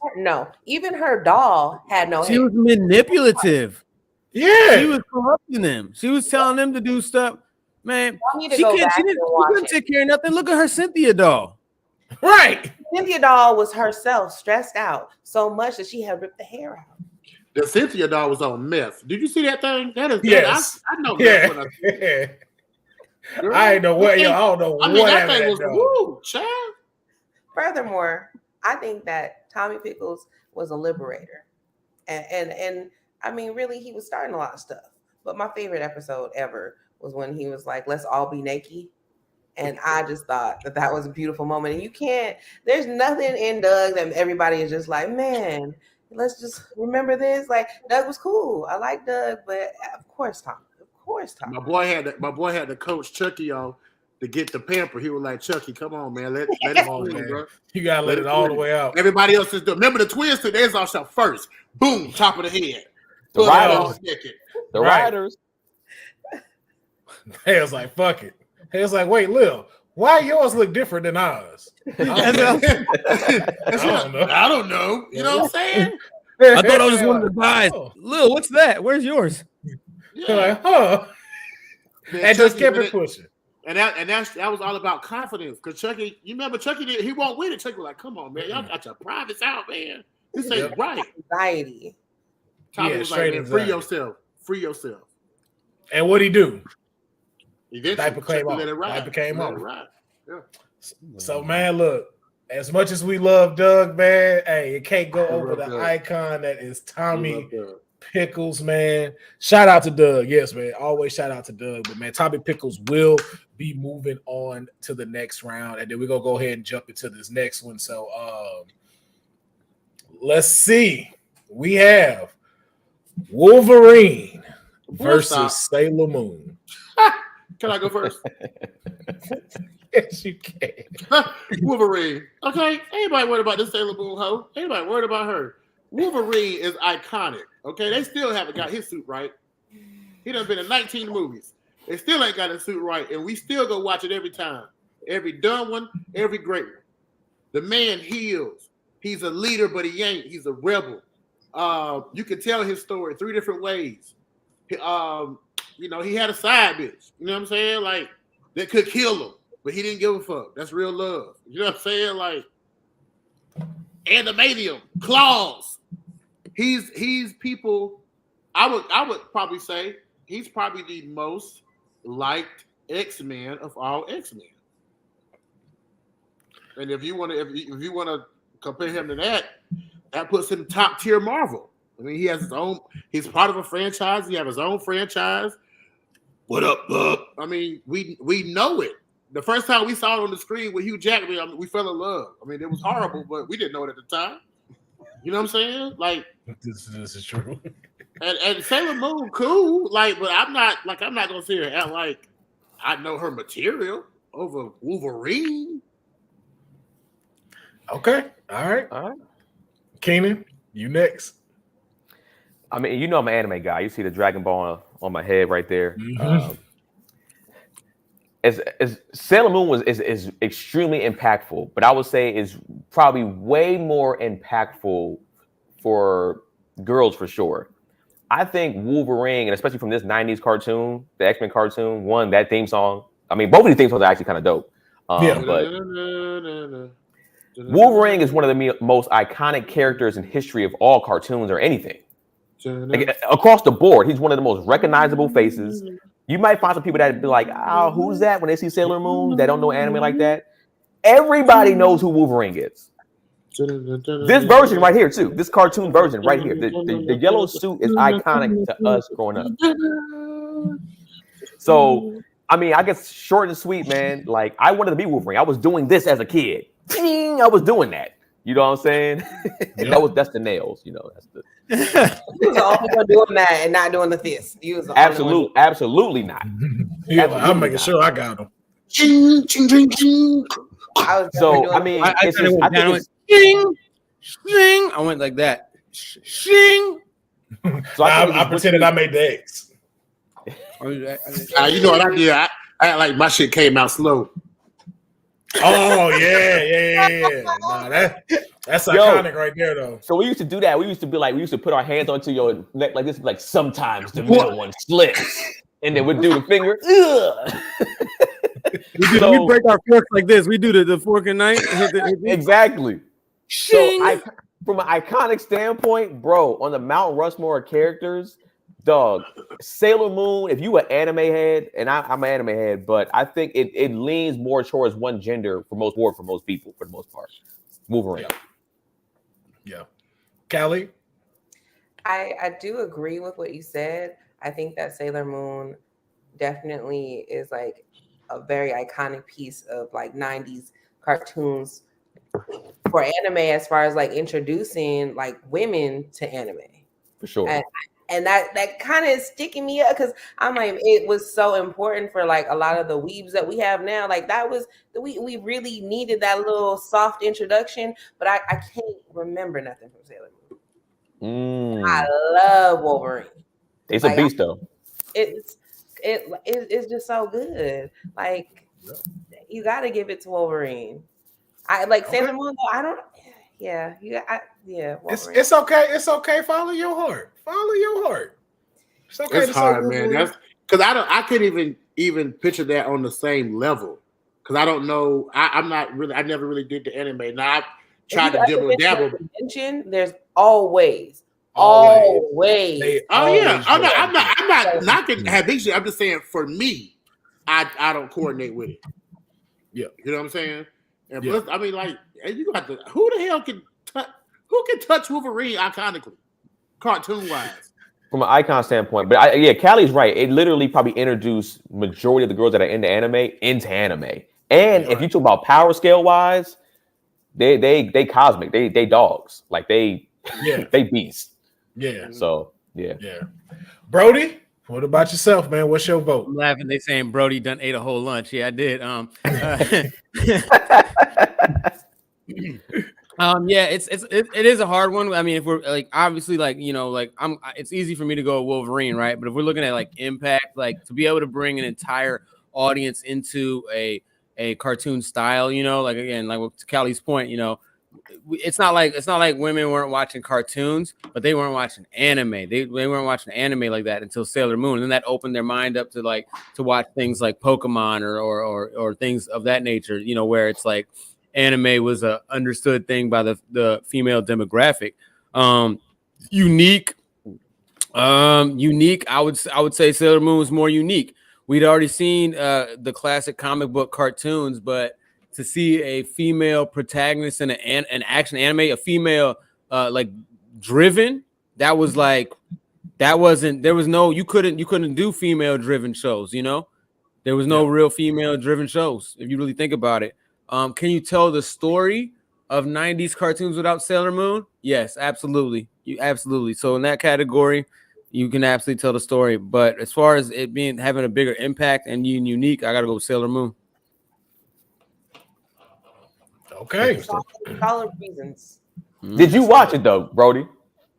Even her doll had no. She was manipulative. Yeah, she was corrupting them. She was telling them to do stuff. Man, she couldn't take care of nothing. Look at her Cynthia doll. Right. Cynthia doll was herself stressed out so much that she had ripped the hair out. The Cynthia doll was on meth. Did you see that thing? That is yes. I know that. Yeah. Girl, I ain't know what. I don't know. I mean, that thing was woo, child. Furthermore, I think that Tommy Pickles was a liberator, and I mean, really, he was starting a lot of stuff. But my favorite episode ever was when he was like, "Let's all be naked." And I just thought that was a beautiful moment. And there's nothing in Doug that everybody is just like, man, let's just remember this. Like, Doug was cool. I like Doug, but of course, Tom. My boy had to coach Chucky on to get the pamper. He was like, Chucky, come on, man. Let it on, bro. You gotta let it all the way out. Everybody else is doing. Remember the twins today is also first. Boom, top of the head. The riders. Hey, was like, fuck it. Hey, was like, wait, Lil, why yours look different than ours? I don't know. You know what I'm saying? I thought I was one of the guys. Lil, what's that? Where's yours? Yeah. Like, huh? And just kept it pushing. And that was all about confidence. Because Chucky, you remember Chucky he won't win it. Chucky was like, come on, man. Y'all got your privates out, man. This ain't right. Anxiety. Tommy was like, man, free yourself. Free yourself. And what'd he do? Diaper came off. Diaper came off. Yeah. So, man, look, as much as we love Doug, man, hey, it can't go over the icon that is Tommy Pickles, man. Shout out to Doug. Yes, man. Always shout out to Doug. But, man, Tommy Pickles will be moving on to the next round. And then we're going to go ahead and jump into this next one. So, let's see. We have Wolverine versus Sailor Moon. Can I go first? Yes, you can. Wolverine. Okay. Anybody worried about this Sailor Moon hoe? Anybody worried about her? Wolverine is iconic. Okay. They still haven't got his suit right. He done been in 19 movies. They still ain't got his suit right. And we still go watch it every time. Every dumb one, every great one. The man heals. He's a leader, but he ain't. He's a rebel. You can tell his story 3 different ways. He had a side bitch. You know what I'm saying? Like, that could kill him, but he didn't give a fuck. That's real love. You know what I'm saying? Like, Animanium, Claws. He's people. I would probably say he's probably the most liked X-Men of all X-Men. And if you want to compare him to that puts him top tier Marvel. I mean, he has his own. He's part of a franchise. He has his own franchise. What up, bub? I mean, we know it. The first time we saw it on the screen with Hugh Jackman, we fell in love. I mean, it was horrible, but we didn't know it at the time. You know what I'm saying? Like This is true. and Sailor Moon, cool. Like, but I'm not gonna sit here and act like I know her material over Wolverine. Okay. All right. Keenan, you next. I mean, you know I'm an anime guy. You see the Dragon Ball on my head right there. Mm-hmm. As Sailor Moon is extremely impactful, but I would say is probably way more impactful for girls for sure. I think Wolverine, and especially from this 90s cartoon, the X-Men cartoon, that theme song. I mean, both of these theme songs are actually kind of dope. But Wolverine is one of the most iconic characters in history of all cartoons or anything. Like, across the board, he's one of the most recognizable faces. You might find some people that be like, "Oh, who's that?" when they see Sailor Moon, they don't know anime like that. Everybody knows who Wolverine is. This version right here, too. This cartoon version right here. The yellow suit is iconic to us growing up. So, I mean, I guess short and sweet, man. Like, I wanted to be Wolverine. I was doing this as a kid. I was doing that. You know what I'm saying? Yep. That's the nails. You know, that's the. You was the only one doing that and not doing the fist. You was the absolutely not. I'm making sure I got them. I mean, I went shing, shing. I went like that. Shing. So I pretended I made the X. You know what I did? I like my shit came out slow. Oh yeah. Nah, that's iconic right there, though. So we used to do that. We used to put our hands onto your neck like this. Like sometimes the middle one slips, and then we'd do the finger. We break our forks like this. We do the fork and knife. Exactly. So from an iconic standpoint, bro, on the Mount Rushmore of characters, dog, Sailor Moon, if you an anime head, and I'm an anime head, but I think it leans more towards one gender for most people, for the most part. Wolverine. Yeah. Callie? I do agree with what you said. I think that Sailor Moon definitely is like a very iconic piece of like 90s cartoons for anime, as far as like introducing like women to anime. For sure. And that kind of is sticking me up because I'm like, it was so important for like a lot of the weebs that we have now. Like that was we really needed that little soft introduction, but I can't remember nothing from Sailor Moon. I love Wolverine. It's like, a beast though. It's just so good. Like you got to give it to Wolverine. I like Sailor Moon though. I don't. Yeah, it's okay. It's okay. Follow your heart. It's okay. It's hard, man. That's because I couldn't even picture that on the same level. Because I don't know. I never really did the anime. Now I tried to dabble. There's always. I'm not knocking Habisha. I'm just saying for me, I don't coordinate with it. Yeah, you know what I'm saying. And plus, I mean, like, you got to who the hell can touch Wolverine iconically, cartoon wise? From an icon standpoint, but Callie's right. It literally probably introduced majority of the girls that are into anime. And if you talk about power scale wise, they cosmic. They dogs. Like they beasts. Yeah. So yeah. Broady, what about yourself, man? What's your vote? I'm laughing. They saying Broady done ate a whole lunch. Yeah, I did. It is a hard one. I mean, if we're like obviously like it's easy for me to go Wolverine, right? But if we're looking at like impact, like to be able to bring an entire audience into a cartoon style, like again, like to Callie's point, it's not like women weren't watching cartoons, but they weren't watching anime. They weren't watching anime like that until Sailor Moon, and then that opened their mind up to watch things like Pokemon or things of that nature. Where it's like anime was a understood thing by the female demographic. Unique. I would say Sailor Moon was more unique. We'd already seen the classic comic book cartoons, but to see a female protagonist in an action anime, a female driven, you couldn't do female driven shows, there was no real female driven shows if you really think about it. Can you tell the story of 90s cartoons without Sailor Moon? Yes, absolutely. Absolutely. So in that category, you can absolutely tell the story. But as far as it having a bigger impact and being unique, I gotta go with Sailor Moon. Okay. Solid reasons. Did you watch it though, Broady?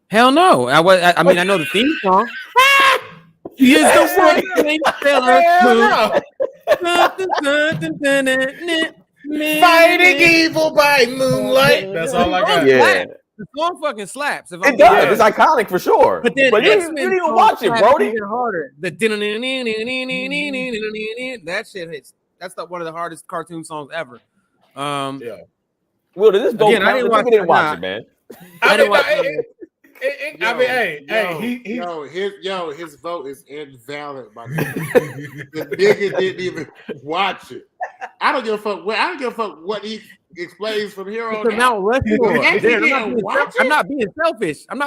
Hell no. I mean, I know the theme song. He is the one named Sailor Moon. Fighting evil by moonlight. That's all I got. Yeah. The song fucking slaps. It does. It's iconic for sure. But then you didn't even watch it, Broady. Even harder. The that shit hits. That's one of the hardest cartoon songs ever. Yeah. Will, did this go? Again, I didn't watch it, man. I didn't watch it. His vote is invalid. By the nigga didn't even watch it. I don't give a fuck. I don't give a fuck what he explains from here on out. I'm not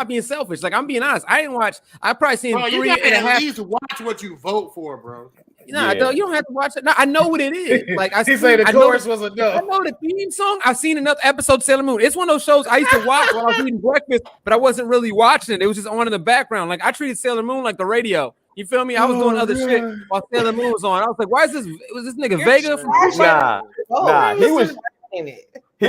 being selfish. Like, I'm being honest. I didn't watch. I probably seen bro, 3 you and a half. At least watch what you vote for, bro. No, you don't have to watch it. No, I know what it is. Like I say the chorus was enough. I know the theme song. I've seen another episode of Sailor Moon. It's one of those shows I used to watch while I was eating breakfast, but I wasn't really watching it. It was just on in the background. Like I treated Sailor Moon like the radio. You feel me? I was doing other shit while Sailor Moon was on. I was like, why is this? Was this nigga Vega from? Nah. He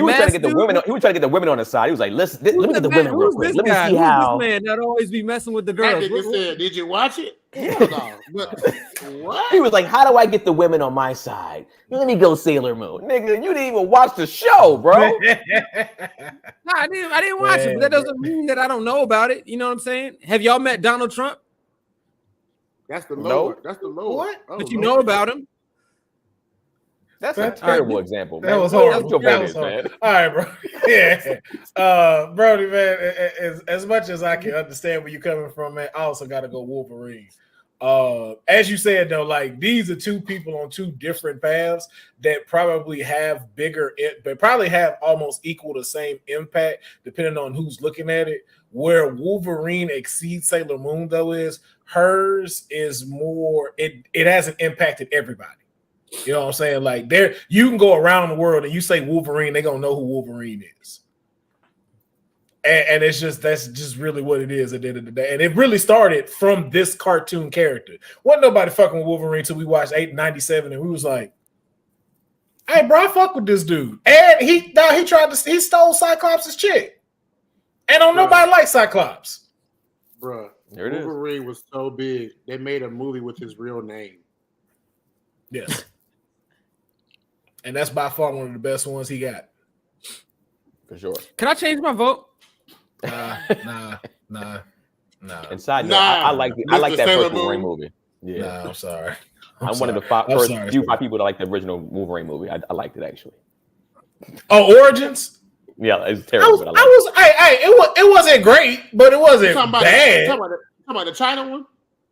was trying to get the women. He was trying to get the women on the side. He was like, "Listen, let me get the women real quick. Let me see how." This man that always be messing with the girls. Did you watch it? No. What? He was like, "How do I get the women on my side? Let me go Sailor Moon, nigga. You didn't even watch the show, bro." No, I didn't watch it. But that doesn't mean that I don't know about it. You know what I'm saying? Have y'all met Donald Trump? That's the Lord. That's the Lord. What? But you know about him. That's a terrible example, man. That was horrible. Man. All right, bro. Yeah. Broady, man, as much as I can understand where you're coming from, man, I also got to go Wolverine. As you said, though, like these are two people on two different paths that probably have but probably have almost equal the same impact, depending on who's looking at it. Where Wolverine exceeds Sailor Moon, though, is hers is more, it hasn't impacted everybody. You know what I'm saying? Like you can go around the world and you say Wolverine, they're gonna know who Wolverine is. And that's just really what it is at the end of the day. And it really started from this cartoon character. Wasn't nobody fucking with Wolverine until we watched 97 and we was like, hey, bro, I fuck with this dude. And he stole Cyclops' chick. And don't nobody like Cyclops. Bruh, there it Wolverine was so big, they made a movie with his real name. Yes. And that's by far one of the best ones he got. For sure. Can I change my vote? Nah. And side note, I like that first Wolverine movie. Yeah. Nah, I'm sorry. I'm one of the five people that like the original Wolverine movie. I liked it actually. Oh, Origins? Yeah, it's terrible. It wasn't great, but it wasn't bad. Talking about the China one?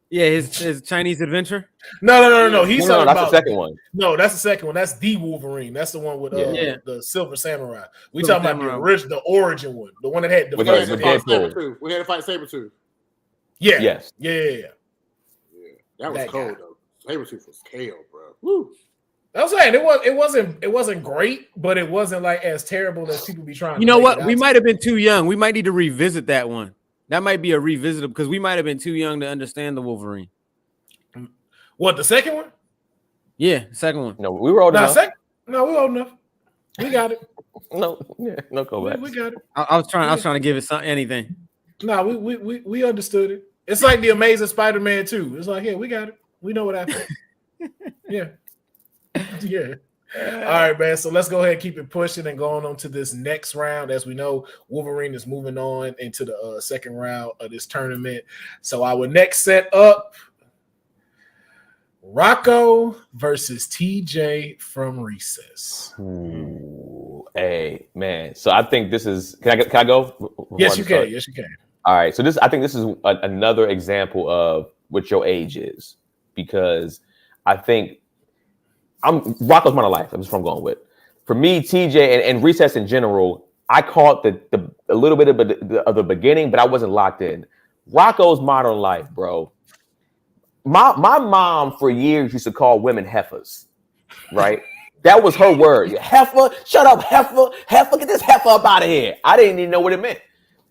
Yeah, his Chinese adventure. No. He's talking that's about the second one. No, that's the second one. That's the Wolverine. That's the one with the Silver Samurai. We talking about the original, the origin one, the one that had the we had to fight Sabretooth. Yeah. Yes. Yeah. That was cold though. Sabretooth was KO, bro. Woo. I was saying it wasn't great, but it wasn't like as terrible as people be trying. You know what? We might have been too young. We might need to revisit that one. That might be a revisit because we might have been too young to understand the Wolverine. What, the second one? Yeah, the second one. No, we were old enough. No, we old enough. We got it. No go back. We got it. I was trying to give it anything. No, we understood it. It's like the Amazing Spider-Man 2. It's like, yeah, we got it. We know what happened. Yeah. All right, man. So let's go ahead and keep it pushing and going on to this next round. As we know, Wolverine is moving on into the second round of this tournament. So our next set up, Rocco versus TJ from Recess. Ooh, hey, man. So I think this is. Can I go? Yes, you can. Yes, you can. All right. So I think this is another example of what your age is, because I think Rocco's my life. That's what I'm going with. For me, TJ and Recess in general, I caught a little bit of the beginning, but I wasn't locked in. Rocco's Modern Life, bro. My mom for years used to call women heifers, right? That was her word. Heifer, shut up, heifer, heifer, get this heifer up out of here. I didn't even know what it meant.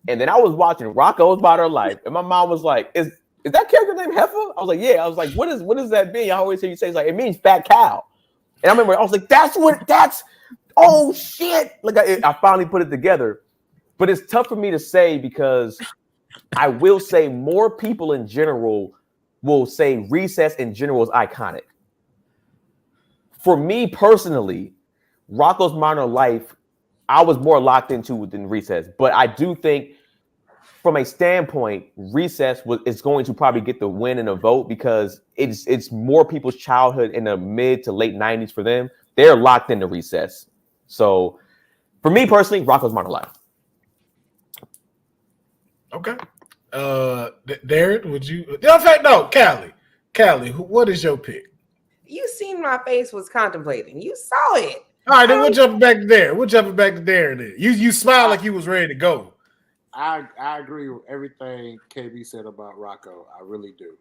And then I was watching Rocco's About Her Life, and my mom was like, "Is that character named Heifer?" I was like, "Yeah." I was like, "What does that mean?" I always hear you say it's like it means fat cow. And I remember I was like, "That's oh shit!" Like I finally put it together. But it's tough for me to say because I will say more people in general will say Recess in general is iconic. For me personally, Rocco's Modern Life, I was more locked into than Recess. But I do think from a standpoint, Recess is going to probably get the win in a vote because it's more people's childhood in the mid to late 90s for them. They're locked into Recess. So for me personally, Rocco's Modern Life. Okay. Darren, would you? In fact, no, Callie, what is your pick? You seen my face was contemplating. You saw it. All right, then we'll jump back to Darren. We'll jump back to Darren. Then you smile like you was ready to go. I agree with everything KB said about Rocco. I really do.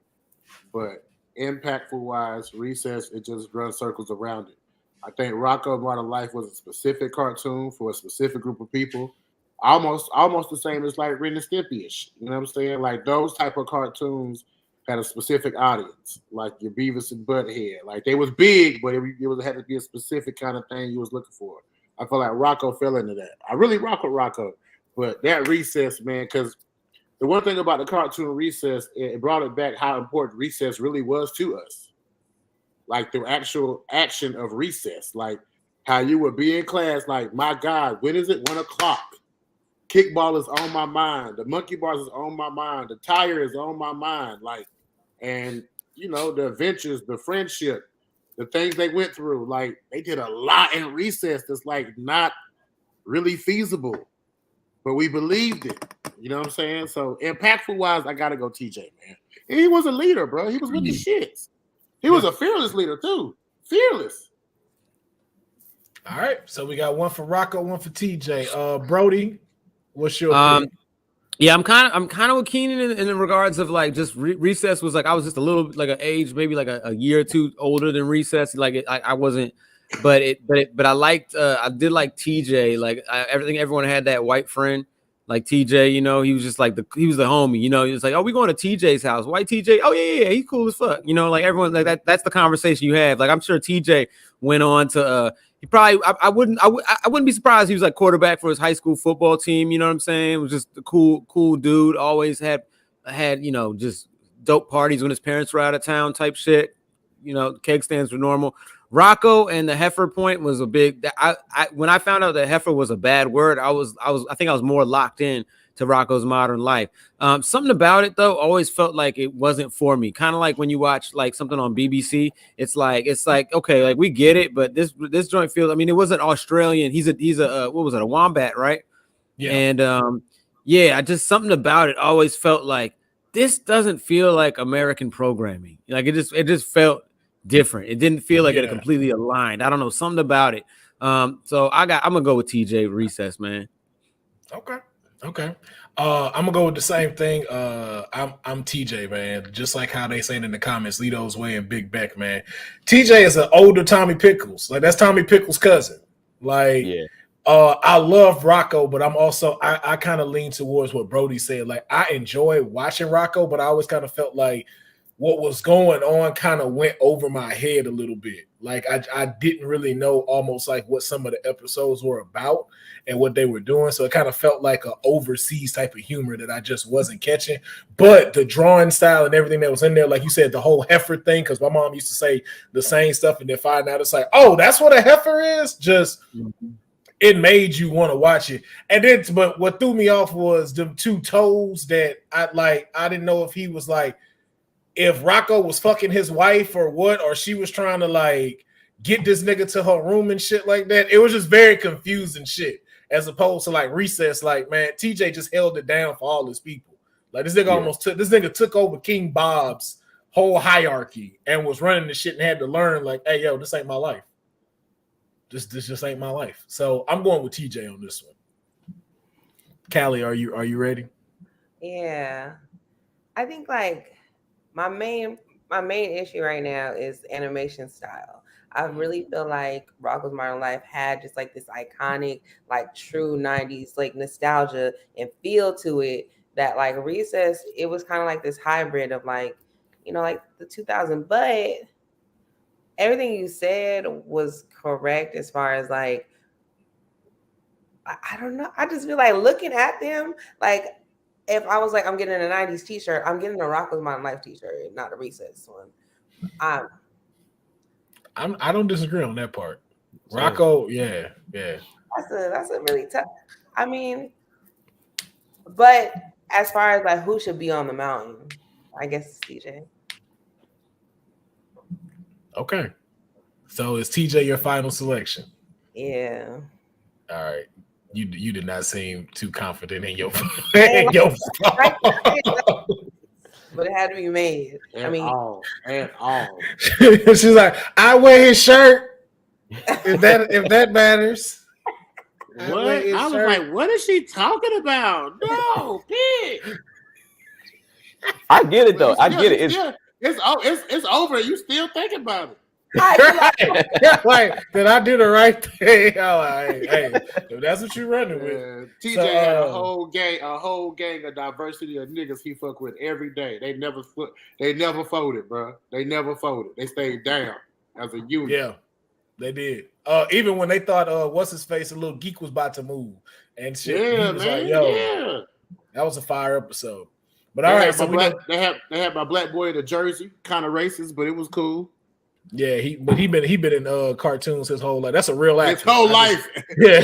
But impactful wise, Recess, it just runs circles around it. I think Rocco Modern Life was a specific cartoon for a specific group of people. Almost the same as like Ren and Stimpy-ish. You know what I'm saying? Like those type of cartoons had a specific audience, like your Beavis and Butthead. Like they was big, but it had to be a specific kind of thing you was looking for. I feel like Rocco fell into that. I really rock with Rocco, but that Recess, man, because the one thing about the cartoon Recess, it brought it back how important Recess really was to us. Like the actual action of Recess, like how you would be in class, like, my God, when is it? 1 o'clock. Kickball is on my mind. The monkey bars is on my mind. The tire is on my mind. Like, and you know, the adventures, the friendship, the things they went through. Like, they did a lot in Recess that's like not really feasible, but we believed it. You know what I'm saying? So impactful wise, I gotta go TJ, man. And he was a leader, bro. He was with the shits. He was a fearless leader too. Fearless. All right. So we got one for Rocco, one for TJ. Broady, what's your pick? Yeah, I'm kind of with Keenan in regards of like just Recess was like I was just a little like an age, maybe like a year or two older than Recess. Like I wasn't, but I liked I did like TJ. Like everyone had that white friend like TJ. You know, he was just like he was the homie. You know, he was like, oh, we going to TJ's house. White TJ. Oh yeah, he's cool as fuck. You know, like everyone like that. That's the conversation you have. Like I'm sure TJ went on to. He probably I wouldn't be surprised he was like quarterback for his high school football team. You know what I'm saying? It was just a cool dude. Always had you know just dope parties when his parents were out of town type shit. You know, keg stands were normal. Rocco and the heifer point was a big. When I found out that heifer was a bad word, I think I was more locked in to Rocco's Modern Life. Something about it though always felt like it wasn't for me. Kind of like when you watch like something on BBC, it's like okay, like we get it, but this joint feels. I mean, it wasn't Australian. He's a what was it, a wombat, right? Yeah. And yeah, just something about it always felt like this doesn't feel like American programming. Like it just felt different. It didn't feel like it completely aligned. I don't know, something about it. So I'm gonna go with TJ Recess, man. Okay. I'm gonna go with the same thing. I'm TJ, man. Just like how they saying in the comments, Lito's Way and Big Beck, man. TJ is an older Tommy Pickles. Like that's Tommy Pickles' cousin. Like, I love Rocco, but I'm also I kind of lean towards what Broady said. Like I enjoy watching Rocco, but I always kind of felt like what was going on kind of went over my head a little bit. Like I didn't really know almost like what some of the episodes were about and what they were doing. So it kind of felt like an overseas type of humor that I just wasn't catching. But the drawing style and everything that was in there, like you said, the whole heifer thing, because my mom used to say the same stuff and then find out it's like, oh, that's what a heifer is? Just it made you want to watch it. And then, but what threw me off was the two toes that I didn't know if he was like, if Rocco was fucking his wife or what, or she was trying to like get this nigga to her room and shit like that. It was just very confusing shit as opposed to like Recess. Like, man, TJ just held it down for all his people. Like this nigga took over King Bob's whole hierarchy and was running the shit and had to learn like, hey, yo, this ain't my life. This just ain't my life. So I'm going with TJ on this one. Callie, are you ready? Yeah. I think like my main my main issue right now is animation style. I really feel like Rocko's Modern Life had just like this iconic, like true 90s like nostalgia and feel to it that like Recess, it was kind of like this hybrid of like, you know, like the 2000, but everything you said was correct as far as like, I don't know. I just feel like looking at them, like if I was like, I'm getting a 90s t-shirt, I'm getting a Rocko's Modern Life t-shirt, not a Recess one. I don't disagree on that part. Rocko, yeah. That's a really tough. I mean, but as far as like who should be on the mountain, I guess it's TJ. Okay. So is TJ your final selection? Yeah. All right. You did not seem too confident in your But it had to be made. And all. She's like, I wear his shirt. If that matters. What? I was like, what is she talking about? No, pig. I get it though. I get it. It's over. You still thinking about it. Like, did I do the right thing? Hey, if that's what you're running with. TJ had a whole gang of diversity of niggas he fuck with every day. They never folded, bro. They never folded. They stayed down as a unit. Yeah, they did. Even when they thought what's his face, a little geek was about to move and shit. Yeah, man. Like, yeah. That was a fire episode. But all right, so they had my black boy in a jersey, kind of racist, but it was cool. Yeah, he been in cartoons his whole life. That's a real actor. His whole life. Yeah.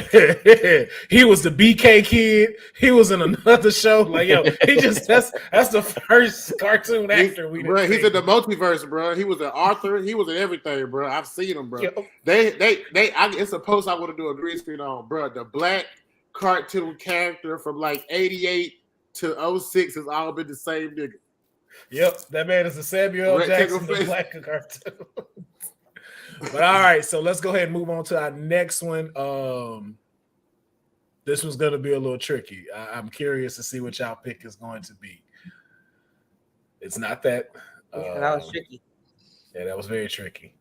He was the BK kid. He was in another show. Like, yo, he just that's the first cartoon actor we did. He's in the multiverse, bro. He was an Arthur. He was in everything, bro. I've seen him, bro. Yo. It's a post I want to do a green screen on, bro. The black cartoon character from like 88 to 06 has all been the same nigga. Yep, that man is a Samuel L. Jackson, the black cartoon. But all right, so let's go ahead and move on to our next one. This one's going to be a little tricky. I'm curious to see what y'all pick is going to be. It's not that. Yeah, that was tricky. Yeah, that was very tricky.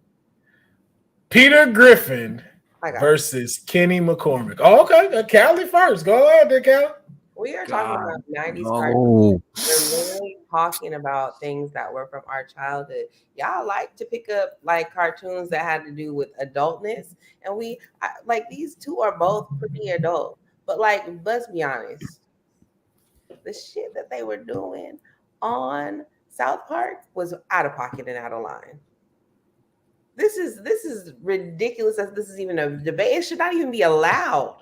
Peter Griffin versus Kenny McCormick. Oh, okay. Callie first. Go ahead, there, Callie. We are talking about 90s cartoons. We're literally talking about things that were from our childhood. Y'all like to pick up like cartoons that had to do with adultness. And like these two are both pretty adult. But like, let's be honest. The shit that they were doing on South Park was out of pocket and out of line. This is ridiculous that this is even a debate. It should not even be allowed.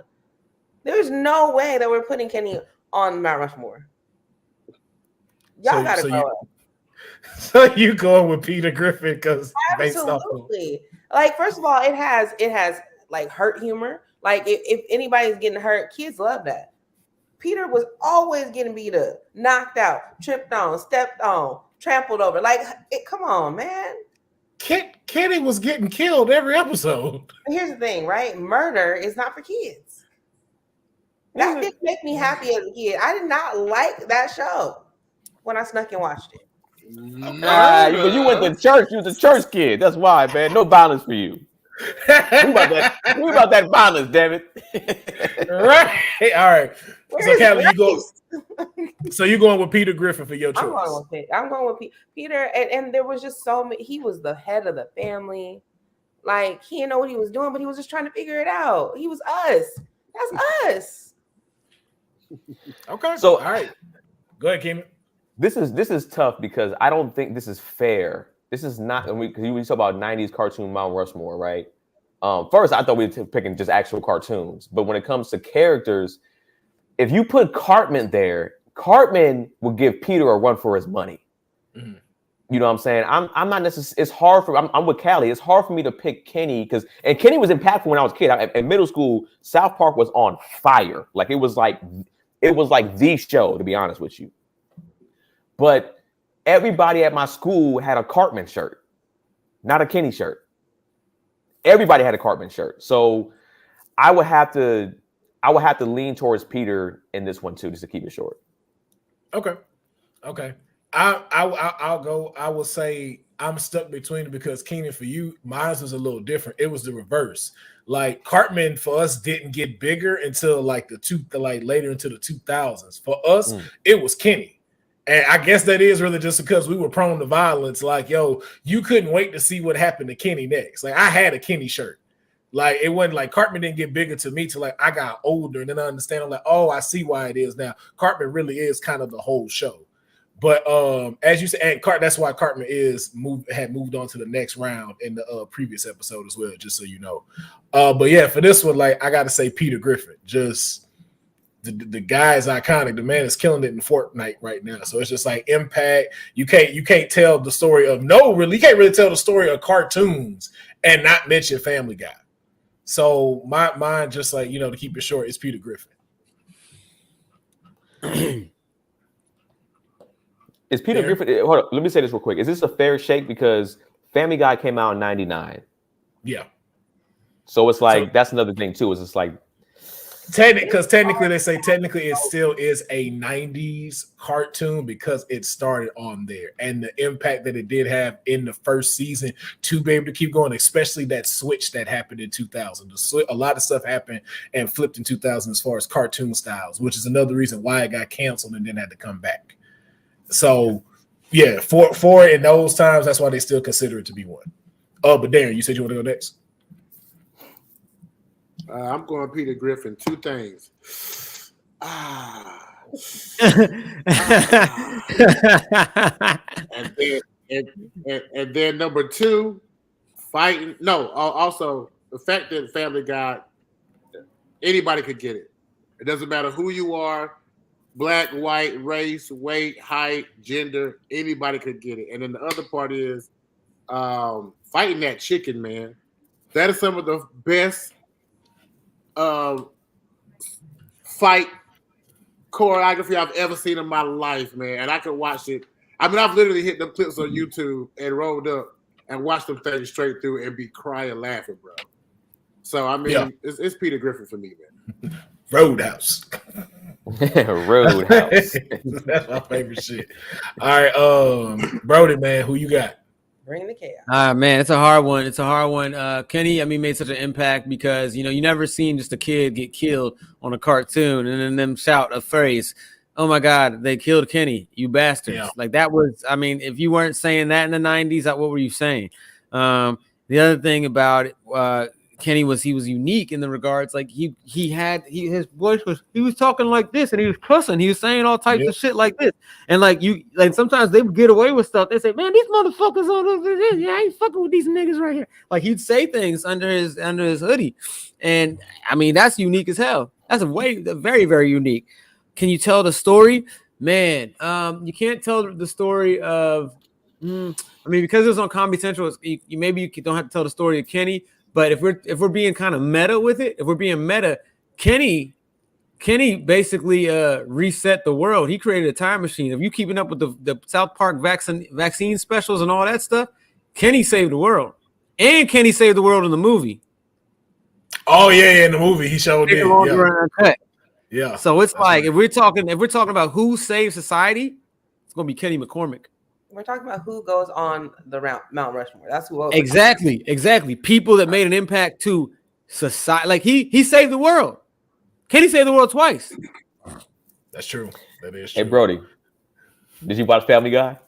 There's no way that we're putting Kenny on Mount Rushmore. Y'all gotta grow up. So you going with Peter Griffin because absolutely. Like, first of all, it has like hurt humor. Like if anybody's getting hurt, kids love that. Peter was always getting beat up, knocked out, tripped on, stepped on, trampled over. Like, come on, man. Kenny was getting killed every episode. Here's the thing, right? Murder is not for kids. That didn't make me happy as a kid. I did not like that show when I snuck and watched it. But you went to church. You was a church kid. That's why, man. No violence for you. We about that violence, damn it. Right. All right. So, Callie, you go. So you're going with Peter Griffin for your choice. I'm going with Peter. And there was just so many. He was the head of the family. Like, he didn't know what he was doing, but he was just trying to figure it out. He was us. That's us. Okay. So, all right. Go ahead, Keenan. This is tough because I don't think this is fair. This is not, because we talk about 90s cartoon Mount Rushmore, right? First, I thought we were picking just actual cartoons. But when it comes to characters, if you put Cartman there, Cartman will give Peter a run for his money. Mm-hmm. You know what I'm saying? I'm not necessarily, it's hard for, I'm with Callie. It's hard for me to pick Kenny and Kenny was impactful when I was a kid. In middle school, South Park was on fire. Like, it was like the show, to be honest with you. But everybody at my school had a Cartman shirt, not a Kenny shirt. Everybody had a Cartman shirt. So I would have to lean towards Peter in this one too, just to keep it short. Okay. I'll go. I will say I'm stuck between it because Keenan, for you, mine was a little different. It was the reverse. Like Cartman for us didn't get bigger until like later into the 2000s. For us, it was Kenny. And I guess that is really just because we were prone to violence. Like, yo, you couldn't wait to see what happened to Kenny next. Like, I had a Kenny shirt. Like, it wasn't like Cartman didn't get bigger to me till like I got older, and then I understand. I'm like, oh, I see why it is now. Cartman really is kind of the whole show. But as you said, and that's why Cartman had moved on to the next round in the previous episode as well, just so you know. But yeah, for this one, like I gotta say Peter Griffin. Just the guy is iconic. The man is killing it in Fortnite right now. So it's just like impact. You can't tell the story of you can't really tell the story of cartoons and not mention Family Guy. So mine just like, to keep it short, is Peter Griffin. Is Peter Griffin? Hold on, let me say this real quick. Is this a fair shake because Family Guy came out in '99? Yeah. So it's like that's another thing too. Is it's like technically they say it still is a 90s cartoon because it started on there, and the impact that it did have in the first season to be able to keep going, especially that switch that happened in 2000. A lot of stuff happened and flipped in 2000 as far as cartoon styles, which is another reason why it got canceled and then had to come back. So, yeah, for in those times, that's why they still consider it to be one. Oh, but Darren, you said you want to go next? I'm going Peter Griffin. Two things. And then number two, fighting. No, also the fact that Family Guy, anybody could get it. It doesn't matter who you are. Black, white, race, weight, height, gender, anybody could get it. And then the other part is fighting that chicken, man. That is some of the best fight choreography I've ever seen in my life, man. And I could watch it. I mean, I've literally hit the clips on YouTube and rolled up and watched them things straight through and be crying laughing, bro. So, I mean, it's Peter Griffin for me, man. Roadhouse. Roadhouse. That's my favorite shit. All right, Broady, man, who you got? Bring the chaos. Man, it's a hard one. Kenny, made such an impact because you never seen just a kid get killed on a cartoon and then them shout a phrase, "Oh my God, they killed Kenny, you bastards!" Yeah. Like that was, if you weren't saying that in the 90s, what were you saying? The other thing about it, Kenny was unique in the regards like his voice was talking like this and he was cussing, he was saying all types of shit like this, and like sometimes they would get away with stuff. They say, "Man, these motherfuckers on this, I ain't fucking with these niggas right here." Like he'd say things under his hoodie, and that's unique as hell. That's very, very unique. Can you tell the story, man? You can't tell the story of because it was on Comedy Central. Maybe you don't have to tell the story of Kenny. But if we're being kind of meta with it, Kenny basically reset the world. He created a time machine. If you keeping up with the South Park vaccine specials and all that stuff, Kenny saved the world, and Kenny saved the world in the movie. Oh yeah, in the movie he showed it. Yeah. So it's like if we're talking about who saved society, it's gonna be Kenny McCormick. We're talking about who goes on the Mount Rushmore. That's who. Exactly. People that made an impact to society. Like he saved the world. Kenny saved the world twice. That's true. That is true. Hey, Broady, did you watch Family Guy?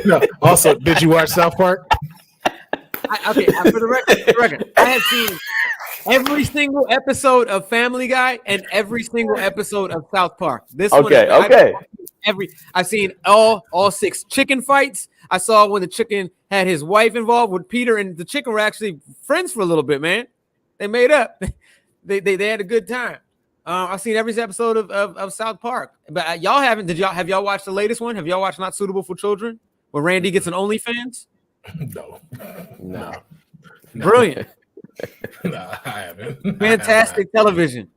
No. Also, did you watch South Park? For the record, I have seen every single episode of Family Guy and every single episode of South Park. I've seen all 6 chicken fights. I saw when the chicken had his wife involved with Peter, and the chicken were actually friends for a little bit, man. They made up. They had a good time. I've seen every episode of South Park. But y'all haven't. Have y'all watched the latest one? Have y'all watched Not Suitable for Children, where Randy gets an OnlyFans? No. Brilliant. No, I haven't. Fantastic television.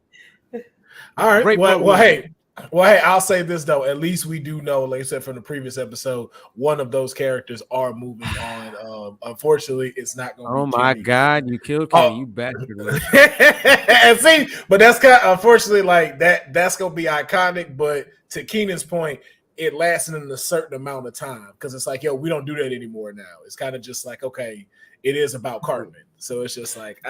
All right. Well, hey. Well, hey, I'll say this though. At least we do know, like I said from the previous episode, one of those characters are moving on. Unfortunately, it's not going to be. Oh my God, you killed Kenny, you bastard! And see, but that's kind of, unfortunately, like that's going to be iconic. But to Keenan's point, it lasted in a certain amount of time because it's like, yo, we don't do that anymore now. It's kind of just like, okay, it is about Cartman, so it's just like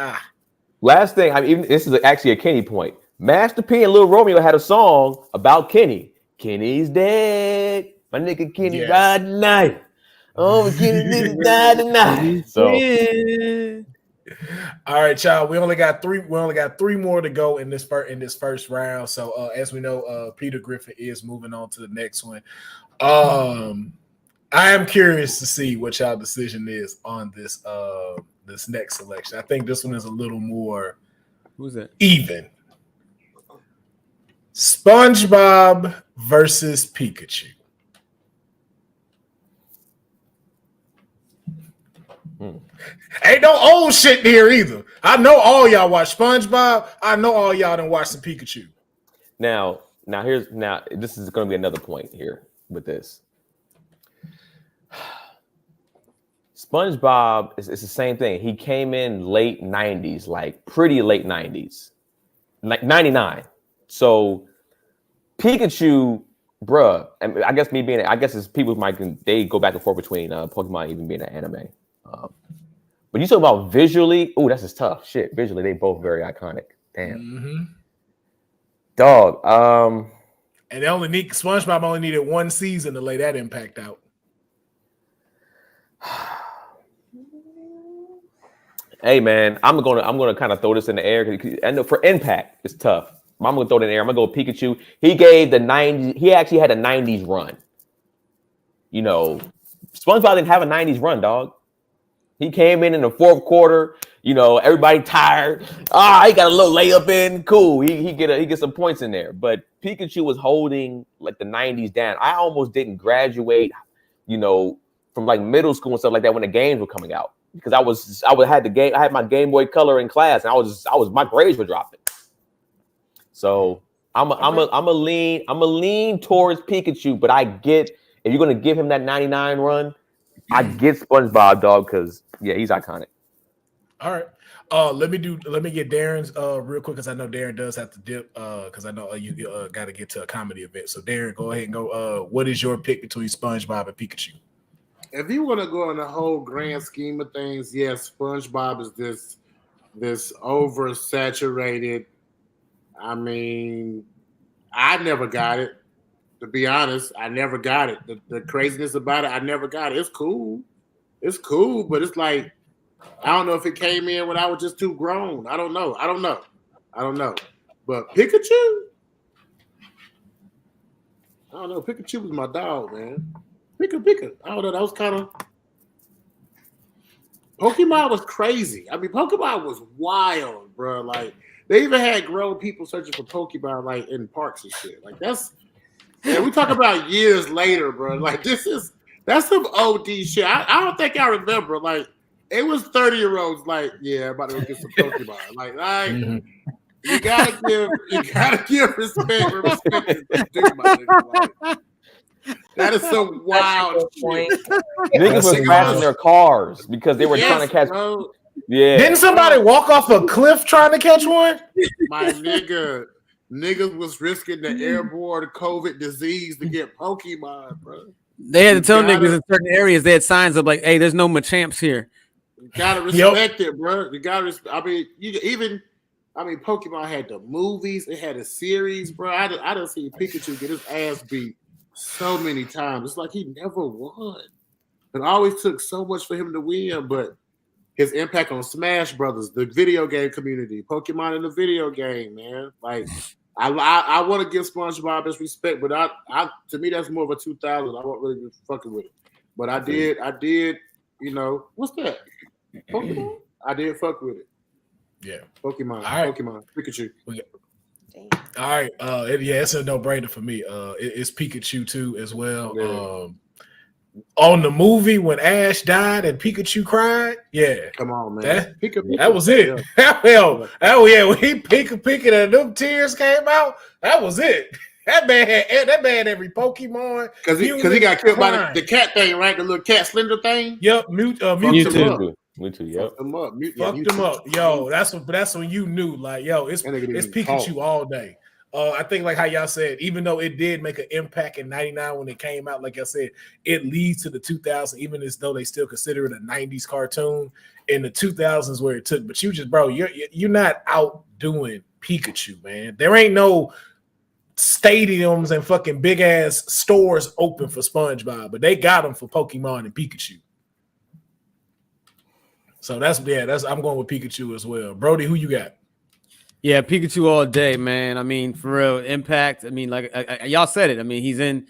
Last thing, I mean, even this is actually a Kenny point. Master P and Lil Romeo had a song about Kenny. Kenny's dead. My nigga Kenny ride tonight. Oh, Kenny died tonight. So, all right, y'all. We only got three more to go in this first round. So, as we know, Peter Griffin is moving on to the next one. I am curious to see what y'all decision is on this this next selection. I think this one is a little more even. SpongeBob versus Pikachu. Ain't no old shit here either. I know all y'all watch SpongeBob. I know all y'all done watch some Pikachu. Now this is going to be another point here with this. SpongeBob is the same thing. He came in late 90s, like pretty late 90s, like 99. So Pikachu, bruh, I guess it's people they go back and forth between Pokemon even being an anime. But you talk about visually, that's just tough. Shit, visually, they both very iconic. Damn. Mm-hmm. Dog. And SpongeBob only needed one season to lay that impact out. Hey man, I'm gonna kind of throw this in the air and for impact, it's tough. I'm gonna throw it in the air. I'm gonna go with Pikachu. He gave the 90s. He actually had a 90s run. You know, SpongeBob didn't have a 90s run, dog. He came in the fourth quarter. You know, everybody tired. He got a little layup in. Cool. He get some points in there. But Pikachu was holding like the 90s down. I almost didn't graduate, you know, from like middle school and stuff like that when the games were coming out because I had my Game Boy Color in class and my grades were dropping. So I'm a lean towards Pikachu, but I get if you're gonna give him that 99 run, I get SpongeBob, dog, because he's iconic. All right. Let me get Darren's real quick because I know Darren does have to dip because I know you got to get to a comedy event. So Darren, go ahead and go. What is your pick between SpongeBob and Pikachu? If you want to go in the whole grand scheme of things, yes, SpongeBob is this oversaturated. I mean, I never got it. To be honest, I never got it. The craziness about it, I never got it. It's cool, but it's like I don't know if it came in when I was just too grown. I don't know. But Pikachu, I don't know. Pikachu was my dog, man. Pika. I don't know. That was kind of Pokemon was crazy. I mean, Pokemon was wild, bro. Like they even had grown people searching for Pokemon like in parks and shit. Like we talk about years later, bro. Like that's some OD shit. I don't think I remember. Like it was 30-year-olds. Like about to go get some Pokemon. Like you gotta give respect where respect is due, my nigga. Like, that is so wild. Niggas was crashing their cars because they were trying to catch. Bro. Yeah. Didn't somebody walk off a cliff trying to catch one? My niggas was risking the airborne COVID disease to get Pokemon, bro. They had to tell niggas in certain areas they had signs up like, "Hey, there's no Machamps here." You gotta respect it, bro. You gotta. I mean, Pokemon had the movies. It had a series, bro. I done see Pikachu get his ass beat so many times. It's like he never won. It always took so much for him to win, but his impact on Smash Brothers, the video game community, Pokemon in the video game, man. Like, I want to give SpongeBob his respect, but I to me that's more of a 2000. I won't really be fucking with it, but I did. You know what's that? Pokemon. I did fuck with it. Yeah, Pokemon. Right. Pokemon. Pikachu. All right. It's a no-brainer for me. It's Pikachu too as well. Yeah. On the movie when Ash died and Pikachu cried, come on, man. That was it. Yeah. When he Pika and them tears came out, that was it. That man had every Pokemon. Because he got killed by the cat thing, right? The little cat slender thing. Yep, Mewtwo. Yep. Fucked him up. Fucked him up. Yo, that's when you knew, like, yo, it's Pikachu all day. I think like how y'all said, even though it did make an impact in 99 when it came out, like I said, it leads to the 2000s, even as though they still consider it a 90s cartoon. In the 2000s where it took, but you just, bro, you're not outdoing Pikachu, man. There ain't no stadiums and fucking big ass stores open for SpongeBob, but they got them for Pokemon and Pikachu. So that's I'm going with Pikachu as well. Broady, who you got? Yeah, Pikachu all day, man. I mean, for real, impact. I mean, like y'all said it. I mean, he's in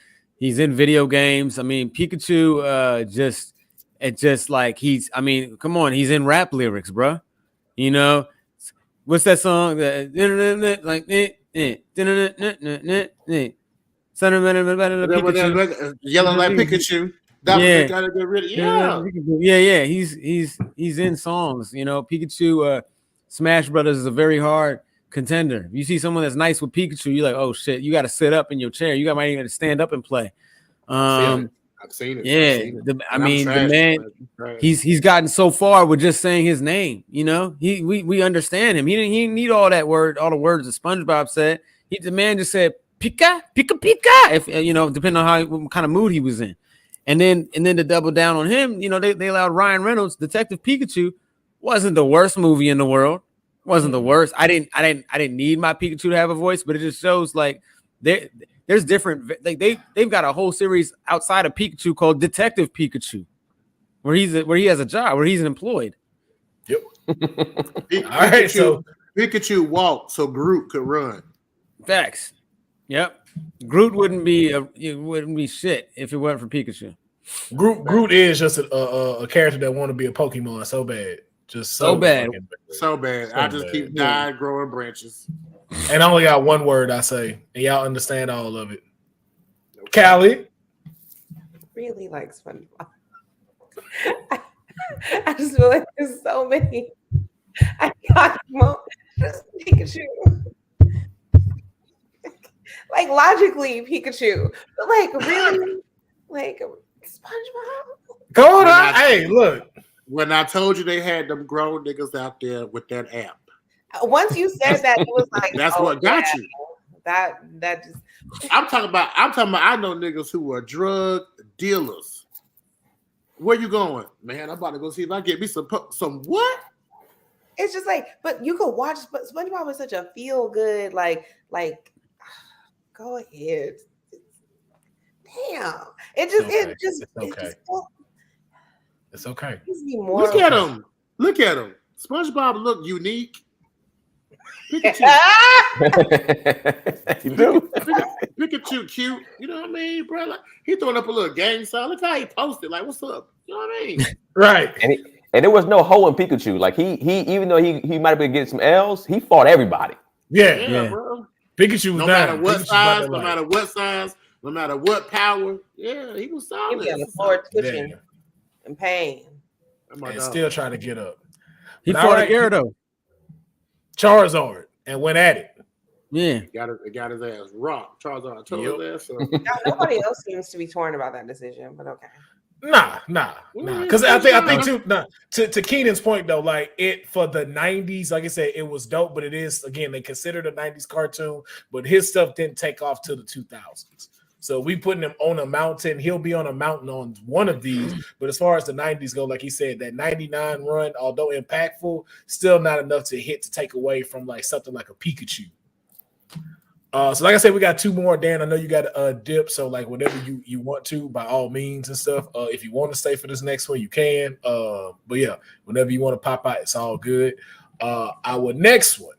video games. I mean, Pikachu just like he's. I mean, come on, he's in rap lyrics, bro. You know, what's that song? Like yelling like Pikachu. Yeah. Gotta get rid of, yeah. Yeah. He's in songs. You know, Pikachu. Smash Brothers is a very hard contender. If you see someone that's nice with Pikachu, you're like, oh shit, you got to sit up in your chair. You might even stand up and play. I've seen it. Yeah, the man, he's gotten so far with just saying his name. You know, we understand him. He didn't need all the words that SpongeBob said. The man just said Pika, Pika, Pika. If depending on what kind of mood he was in, and then to double down on him, they allowed Ryan Reynolds, Detective Pikachu. Wasn't the worst movie in the world. Wasn't the worst. I didn't need my Pikachu to have a voice, but it just shows like there's different. Like they've got a whole series outside of Pikachu called Detective Pikachu, where he has a job, where he's employed. Yep. All right. So Pikachu walked so Groot could run. Facts. Yep. Groot wouldn't be shit if it weren't for Pikachu. Groot is just a character that want to be a Pokemon so bad. Just so bad. So bad. I just keep dying, growing branches. And I only got one word I say, and y'all understand all of it. Callie. Really like SpongeBob. I just feel like there's so many. I got just Pikachu. Like logically Pikachu, but like really, like SpongeBob. Go on. Hey, look. When I told you they had them grown niggas out there with that app. Once you said that, it was like that's what got you. That just. I'm talking about. I know niggas who are drug dealers. Where you going, man? I'm about to go see if I get me some what? It's just like, but you could watch. But SpongeBob was such a feel good, like. Go ahead. Damn. It's okay. It's okay. Look at him. Look at him. SpongeBob look unique. Pikachu. You do. Pikachu cute. You know what I mean, bro? Like, he throwing up a little gang sign. Look how he posted. Like, what's up? You know what I mean? Right. And there was no hoe in Pikachu. Like he even though he might have been getting some L's, he fought everybody. Yeah. Bro. Pikachu was no matter what size, no matter what power. Yeah, he was solid. He was on the floor twitching in pain. And still trying to get up. He fought a Gyarados. Charizard and went at it. Yeah. It got his ass rocked. Charizard told his ass. So. Nobody else seems to be torn about that decision, but okay. Nah. Because I think too. Nah, to Keenan's point though, like it for the 90s, like I said, it was dope, but it is again they considered a 90s cartoon, but his stuff didn't take off till the 2000s. So we putting him on a mountain. He'll be on a mountain on one of these. But as far as the 90s go, like he said, that 99 run, although impactful, still not enough to take away from like something like a Pikachu. So like I said, we got two more. Dan, I know you got a dip. So like whatever you want to, by all means and stuff. If you want to stay for this next one, you can. But yeah, whenever you want to pop out, it's all good. Our next one.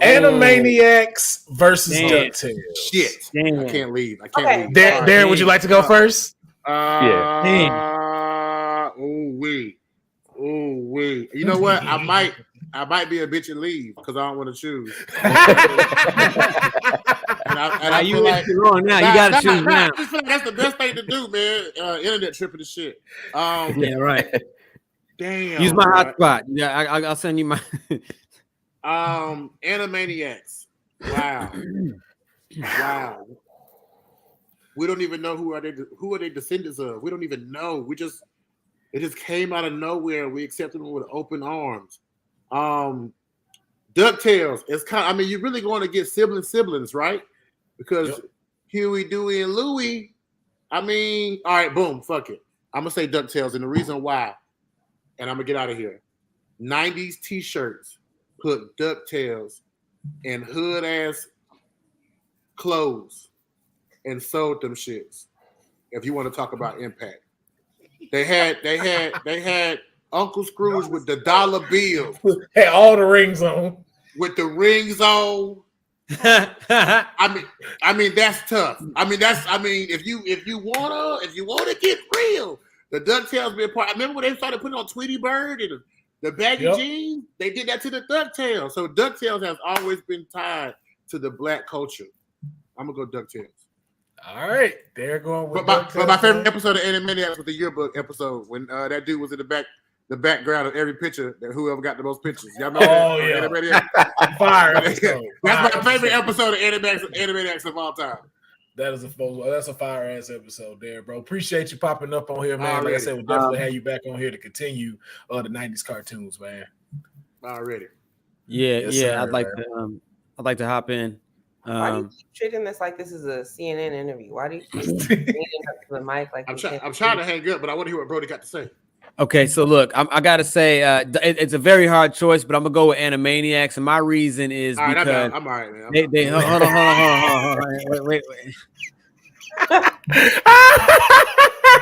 Animaniacs versus DuckTales. Shit. Damn. I can't leave. Darren, would you like to go first? Yeah. Ooh wee. You know what? I might be a bitch and leave because I don't want to choose. and I feel like wrong now. You got to choose now. I just feel like that's the best thing to do, man. Internet tripping the shit. Yeah, right. Damn. Use my hotspot. Yeah, I'll send you my. Animaniacs. Wow. Wow. We don't even know who are they descendants of. We don't even know. It just came out of nowhere. We accepted them with open arms. DuckTales. It's kind of, I mean, you're really going to get siblings, right? Because Huey, Dewey, and Louie. I mean, all right, boom, fuck it. I'm gonna say DuckTales, and the reason why, and I'm gonna get out of here. 90s t-shirts put DuckTales in hood ass clothes and sold them shits. If you want to talk about impact, they had Uncle Scrooge with the dollar bills, had all the rings on. With the rings on. I mean that's tough. If you wanna get real, the DuckTales been part. I remember when they started putting on Tweety Bird and the baggy jeans, they did that to the DuckTales. So DuckTales has always been tied to the black culture. I'm gonna go DuckTales. All right, they're going with but my favorite episode of Animaniacs was the yearbook episode when that dude was in the background of every picture, that whoever got the most pictures. Y'all know that? Fire episode. That's my favorite episode of Animaniacs of all time. That's a fire ass episode there, bro. Appreciate you popping up on here, man. Like I said, we'll definitely have you back on here to continue the 90s cartoons, man. Already. Yeah, sir, I'd like to hop in. Why do you keep treating this like this is a CNN interview? Why do you keep leaning up to the mic like I'm trying to hang up, but I want to hear what Broady got to say. Okay, so look, I gotta say, it's a very hard choice, but I'm gonna go with Animaniacs, and my reason is because I'm all right, man. They hold on. Wait.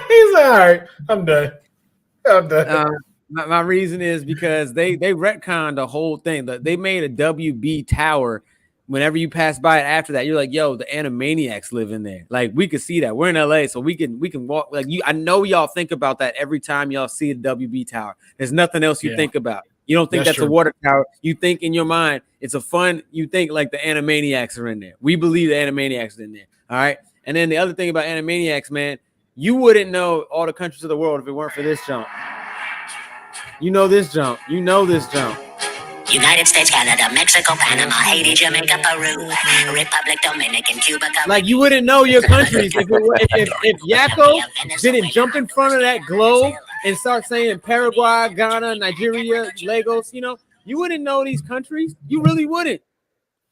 He's all right. I'm done. My reason is because they retconned the whole thing. They made a WB Tower. Whenever you pass by it after that, you're like, yo, the Animaniacs live in there. Like, we could see that. We're in LA, so we can walk. Like, I know y'all think about that every time y'all see the WB Tower. There's nothing else you think about. You don't think that's a water tower. You think in your mind, it's you think like the Animaniacs are in there. We believe the Animaniacs are in there. All right. And then the other thing about Animaniacs, man, you wouldn't know all the countries of the world if it weren't for this jump. You know this jump. United States, Canada, Mexico, Panama, Haiti, Jamaica, Peru, Republic, Dominican, Cuba. Like, you wouldn't know your countries if Yakko didn't jump in front of that globe and start saying Paraguay, Ghana, Nigeria, Lagos. You wouldn't know these countries. You really wouldn't.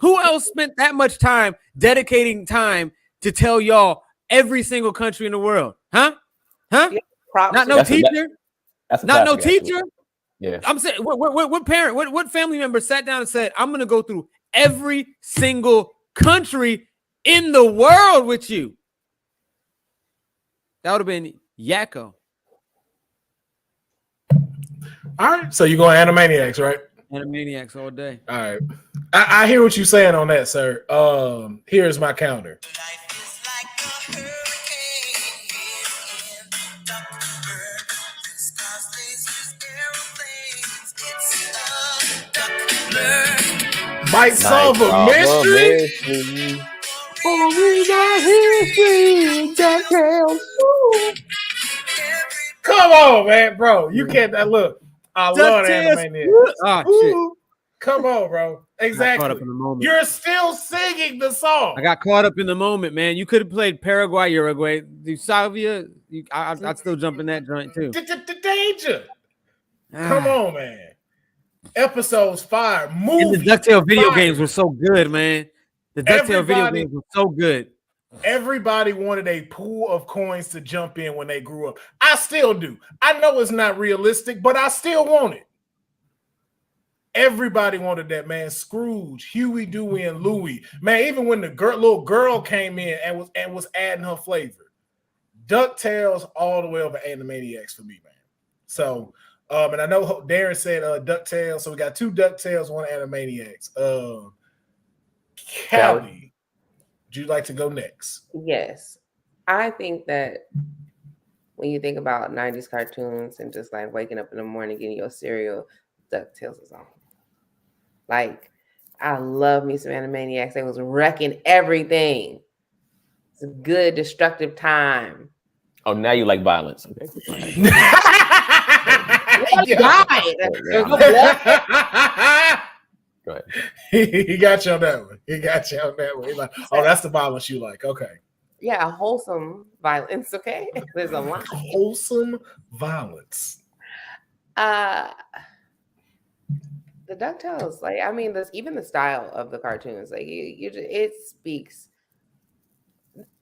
Who else spent that much time dedicating time to tell y'all every single country in the world? Huh? Yeah, not no teacher. Not no teacher. Yeah, I'm saying, what parent, what family member sat down and said, I'm gonna go through every single country in the world with you? That would have been Yakko. All right, so you're going Animaniacs, right? Animaniacs all day. All right, I hear what you're saying on that, sir. Here's my counter. Might solve a mystery. Come on, man, bro. You can't look. I love Animaniacs. Oh, shit. Come on, bro. Exactly. You're still singing the song. I got caught up in the moment, man. You could have played Paraguay, Uruguay, Salvia. I'd still jump in that joint too. Danger. Come on, man. Episodes 5, movies. And the DuckTales video games were so good, man. The DuckTales video games were so good. Everybody wanted a pool of coins to jump in when they grew up. I still do. I know it's not realistic, but I still want it. Everybody wanted that, man. Scrooge, Huey, Dewey, and Louie. Man, even when the little girl came in and was adding her flavor. DuckTales all the way over Animaniacs for me, man. So, and I know Darren said DuckTales, so we got 2 DuckTales, 1 Animaniacs. Callie, would you like to go next? Yes. I think that when you think about 90s cartoons and just like waking up in the morning getting your cereal, DuckTales is on. Like, I love me some Animaniacs. They was wrecking everything. It's a good, destructive time. Oh, now you like violence. Okay. Go ahead. He got you on that one. He got you on that one. He's like, oh, that's the violence you like. Okay. Yeah, wholesome violence. Okay, there's a line. Wholesome violence. The DuckTales, like I mean, even the style of the cartoons, like it speaks.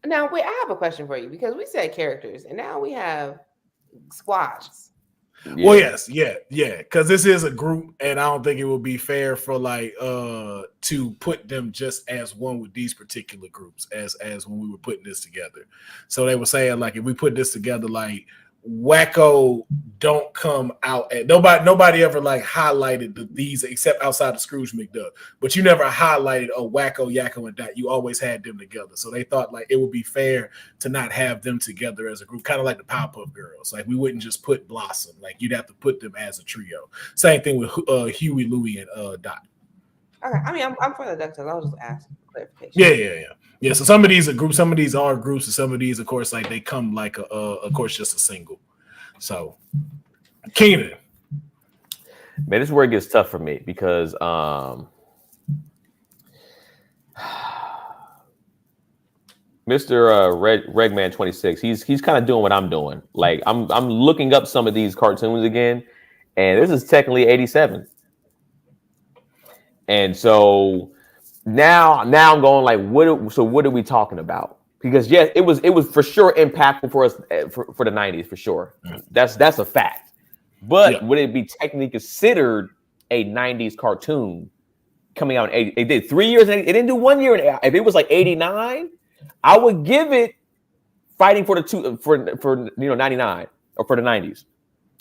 Now, wait, I have a question for you because we said characters, and now we have squads. Yeah. Well, yes, because this is a group, and I don't think it would be fair for like to put them just as one with these particular groups as when we were putting this together. So they were saying like if we put this together, like Wacko don't come out at nobody ever like highlighted these except outside of Scrooge McDuck, but you never highlighted Wacko, Yakko, and Dot. You always had them together. So they thought like it would be fair to not have them together as a group, kind of like the Powerpuff Girls. Like we wouldn't just put Blossom, like you'd have to put them as a trio. Same thing with Huey, Louie, and Dot. Okay, I mean I'm for the DuckTales. I was just asking for clarification. Yeah, so some of these are groups, some of these are groups, and some of these, of course, like they come like of course, just a single. So, Keenan. Man, this is where it gets tough for me because Mr. Regman 26, he's kind of doing what I'm doing. Like I'm looking up some of these cartoons again, and this is technically 87. And so now I'm going like, what are we talking about? Because yes, it was for sure impactful for us for the 90s for sure. That's a fact. But would it be technically considered a 90s cartoon coming out in 80? It did 3 years. It didn't do 1 year. If it was like 89, I would give it fighting for 99 or for the 90s.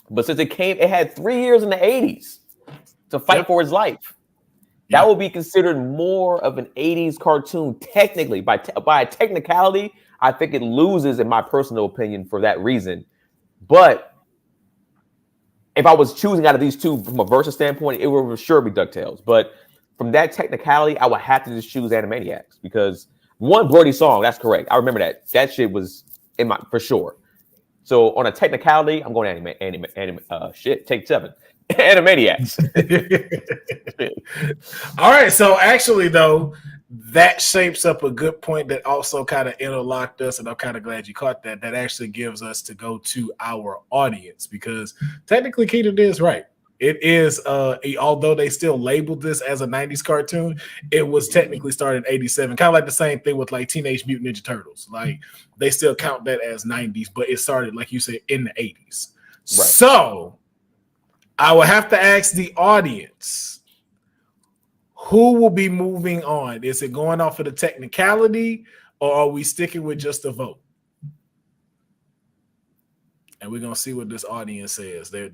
But since it had 3 years in the 80s to fight for its life. That will be considered more of an 80s cartoon technically. By a technicality, I think it loses in my personal opinion for that reason. But if I was choosing out of these two from a versus standpoint, it would for sure be DuckTales. But from that technicality, I would have to just choose Animaniacs because one Broady song, that's correct. I remember that. That shit was in my for sure. So on a technicality, I'm going take 7. Animaniacs. All right, so actually though, that shapes up a good point that also kind of interlocked us, and I'm kind of glad you caught that. That actually gives us to go to our audience because technically Keenan is right. It is although they still labeled this as a 90s cartoon, it was technically started in 87. Kind of like the same thing with like Teenage Mutant Ninja Turtles. Like they still count that as 90s, but it started, like you said, in the 80s. Right. So I will have to ask the audience, who will be moving on? Is it going off of the technicality, or are we sticking with just a vote? And we're gonna see what this audience says. They're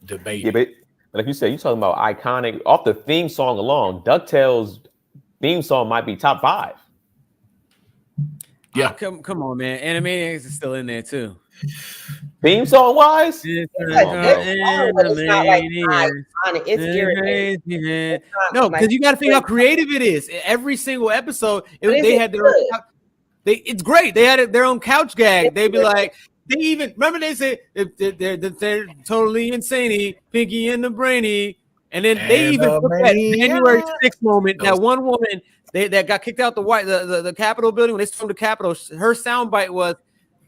debating. Yeah, but like you said, you're talking about iconic off the theme song alone. DuckTales theme song might be top 5. Yeah, come on, man. Animaniacs is still in there too. Theme song wise, it's not like iconic. It's irritating. No, because you got to figure out how creative it is. Every single episode, they had their own. It's great. They had their own couch gag. They'd be like, they even remember they said they're totally insane, Pinky and the Brainy, and then they even took that January 6th moment. That one woman that got kicked out the Capitol building when they stormed the Capitol. Her soundbite was,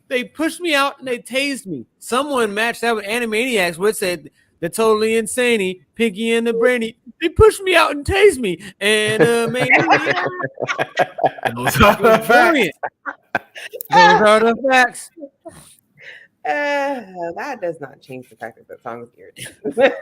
"They pushed me out and they tased me." Someone matched that with Animaniacs, which said, "They're totally insane, Pinky and the Brainy. They pushed me out and tased me." And made me Those are the facts. That does not change the fact that the song is irritating.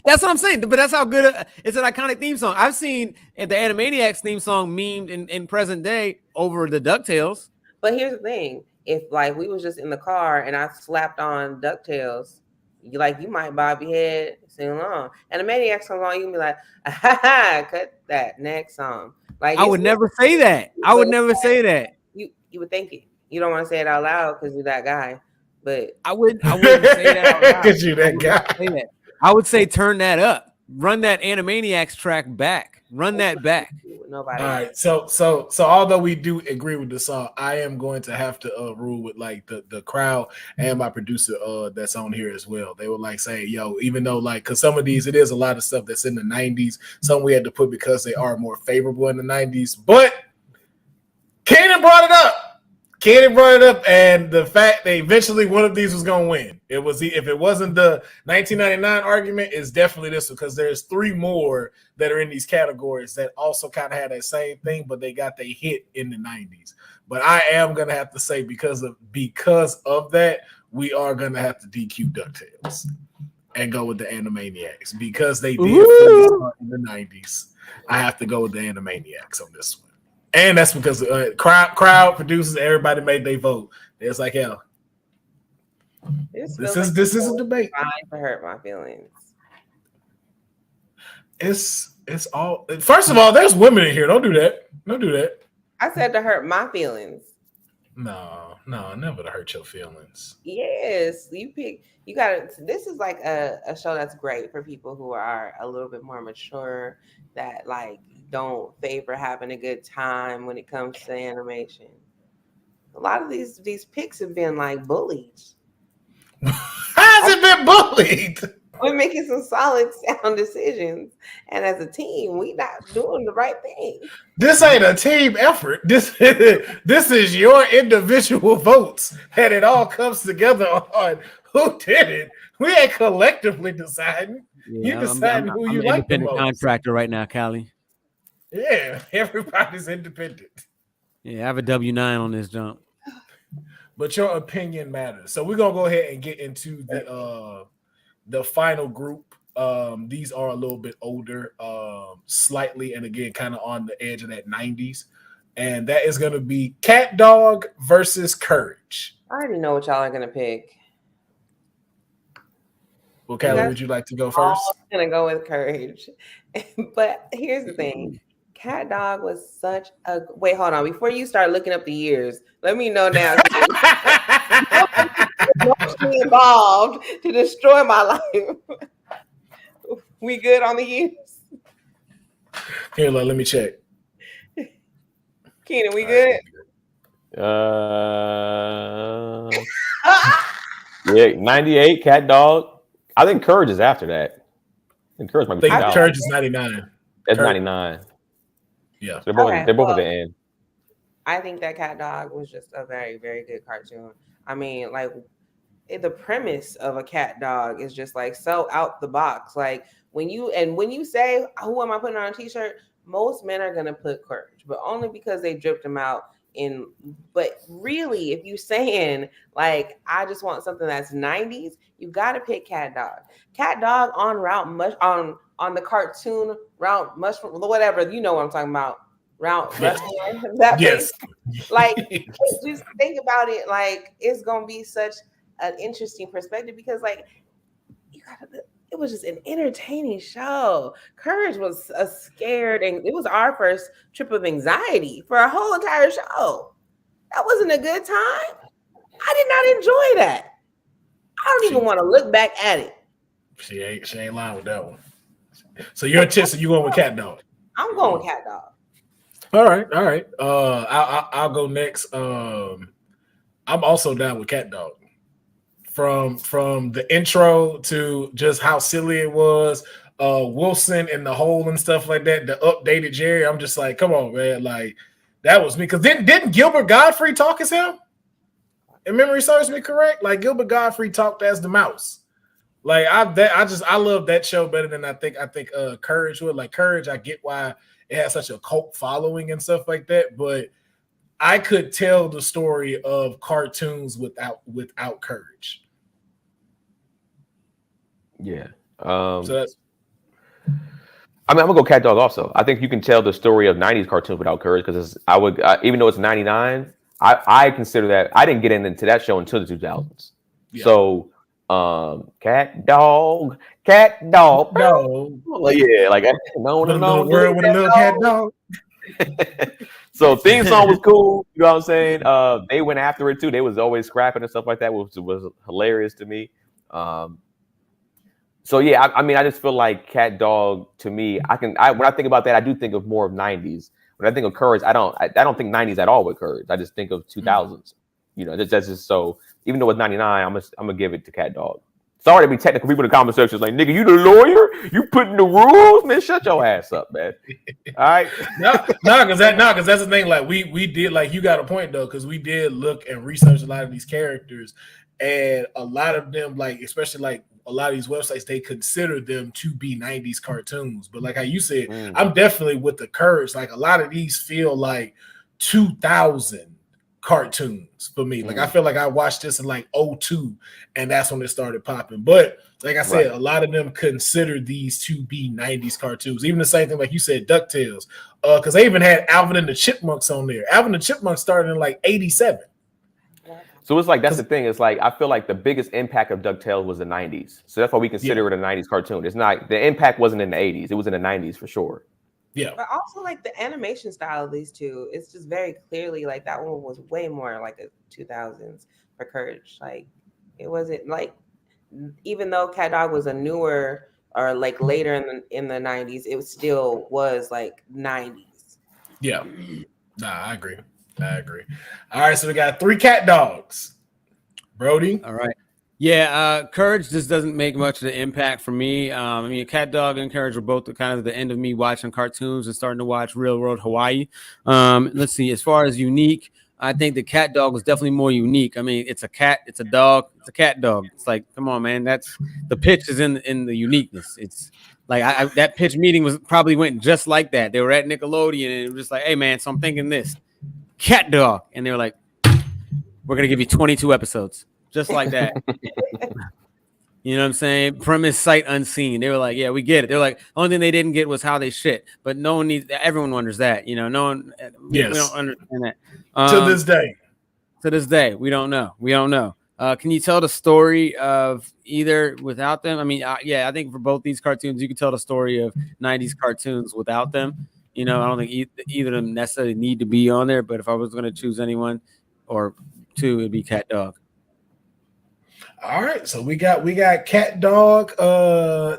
That's what I'm saying. But that's how good it's an iconic theme song. I've seen the Animaniacs theme song memed in present day over the DuckTales. But here's the thing. If like we was just in the car and I slapped on DuckTales, you might bob your head, sing along. And the Maniacs comes on, you can be like, cut that next song. Like I would never say that. I would never say that. You would think it. You don't want to say it out loud because you're that guy. But I wouldn't say that out loud. Because you're that guy. I would say turn that up. Run that Animaniacs track back. Run that back. Nobody. All right, so although we do agree with the song, I am going to have to rule with like the crowd and my producer that's on here as well. They were like saying, yo, even though like because some of these it is a lot of stuff that's in the 90s, some we had to put because they are more favorable in the 90s. But Keenan brought it up, and the fact that eventually one of these was gonna win. It was if it wasn't the 1999 argument, it's definitely this one because there's 3 more that are in these categories that also kind of had that same thing, but they got their hit in the 90s. But I am gonna have to say because of that, we are gonna have to DQ DuckTales and go with the Animaniacs because they did in the 90s. I have to go with the Animaniacs on this one. And that's because crowd producers, everybody made their vote. It's like, hell, this is a debate. Trying to hurt my feelings. It's all. First of all, there's women in here. Don't do that. Don't do that. I said to hurt my feelings. No, never to hurt your feelings. Yes, you got it. This is like a show that's great for people who are a little bit more mature, that like don't favor having a good time when it comes to animation. A lot of these picks have been like bullied. How's it been bullied? We're making some solid sound decisions, and as a team, we not doing the right thing. This ain't a team effort. This is your individual votes, and it all comes together on who did it. We ain't collectively deciding. Yeah, you deciding who you I'm like the independent most. contractor right now, Callie. Yeah, everybody's independent. Yeah, I have a W-9 on this jump. But your opinion matters. So we're gonna go ahead and get into the final group. These are a little bit older, slightly, and again, kind of on the edge of that 90s. And that is gonna be Cat Dog versus Courage. I already know what y'all are gonna pick. Well, Callie, would you like to go first? I'm gonna go with Courage. But here's the thing. Cat Dog was such a wait. Hold on, before you start looking up the years, let me know now. Emotionally involved to destroy my life. We good on the years? Here, let me check. Keenan, we good? Yeah, 98 Cat Dog. I think Courage is after that. I think Courage might be. Courage is 99. That's 99. Yeah, so they're both at the end. I think that Cat Dog was just a very, very good cartoon. I mean, like the premise of a cat dog is just like so out the box. Like when you say, "Who am I putting on a t-shirt?" Most men are gonna put Courage, but only because they dripped him out in. But really, if you saying like, I just want something that's 90s, you got to pick Cat Dog. Cat Dog on on the cartoon route mushroom, whatever, you know what I'm talking about. Route Rushmore. That yes. Like just think about it, like it's gonna be such an interesting perspective because like it was just an entertaining show. Courage was a scared, and it was our first trip of anxiety for a whole entire show. That wasn't a good time. I did not enjoy that. I don't even want to look back at it. She ain't lying with that one. So you're a chest, you going with Cat Dog? I'm going with Cat Dog. All right. I'll go next. I'm also down with Cat Dog. From the intro to just how silly it was, Wilson in the hole and stuff like that, the updated Jerry. I'm just like, come on, man, like that was me. Because didn't Gilbert Godfrey talk as him? If memory serves me correct, like Gilbert Godfrey talked as the mouse. Like I love that show better than I think Courage would. Like Courage, I get why it has such a cult following and stuff like that, but I could tell the story of cartoons without Courage. Yeah. So that's. I mean, I'm gonna go Cat Dog also. I think you can tell the story of 90s cartoons without Courage because even though it's 99, I consider that I didn't get into that show until the 2000s. Yeah. So, Cat Dog. Well, yeah, like no, world with a little cat dog. So theme song was cool. You know what I'm saying? They went after it too. They was always scrapping and stuff like that, which was hilarious to me. So yeah, I mean, I just feel like Cat Dog to me, when I think about that, I do think of more of 90s. When I think of Courage, I don't think 90s at all with Courage. I just think of 2000s. You know, that's just so. Even though it's 99, I'm gonna give it to Cat Dog. Sorry to be technical. People in the comment section like, nigga, you the lawyer? You putting the rules? Man, shut your ass up, man. All right. Because that's the thing. Like we did, like you got a point though, because we did look and research a lot of these characters, and a lot of them, like especially like a lot of these websites, they consider them to be 90s cartoons. But like how you said, I'm definitely with the Courage. Like a lot of these feel like 2000 cartoons for me. Like I feel like I watched this in like 02 and that's when it started popping. But like I said, a lot of them consider these to be 90s cartoons. Even the same thing like you said, DuckTales. Because they even had Alvin and the Chipmunks on there. Alvin and the Chipmunks started in like 87. So it's like that's the thing. It's like I feel like the biggest impact of DuckTales was the 90s. So that's why we consider it a 90s cartoon. It's not, the impact wasn't in the 80s. It was in the 90s for sure. Yeah. But also like the animation style of these two, it's just very clearly like that one was way more like a 2000s for Courage. Like it wasn't like, even though Cat Dog was a newer or like later in the 90s, it still was like 90s. Yeah. Nah, I agree. All right, so we got 3 Cat Dogs. Broady. All right. Yeah, Courage just doesn't make much of an impact for me. I mean, Cat Dog and Courage were both kind of the end of me watching cartoons and starting to watch Real World Hawaii. Let's see. As far as unique, I think the Cat Dog was definitely more unique. I mean, it's a cat, it's a dog, it's a cat dog. It's like, come on, man. That's the pitch is in the uniqueness. It's like that pitch meeting probably went just like that. They were at Nickelodeon and it was just like, hey, man, so I'm thinking this Cat Dog, and they were like, we're gonna give you 22 episodes. Just like that. You know what I'm saying? Premise sight unseen. They were like, yeah, we get it. They're like, only thing they didn't get was how they shit. But no one needs, everyone wonders that. You know, no one, we don't understand that. To this day. To this day, we don't know. Can you tell the story of either without them? I mean, yeah, I think for both these cartoons, you can tell the story of 90s cartoons without them. You know, I don't think either of them necessarily need to be on there. But if I was going to choose anyone or two, it'd be Cat Dog. All right, so we got Cat Dog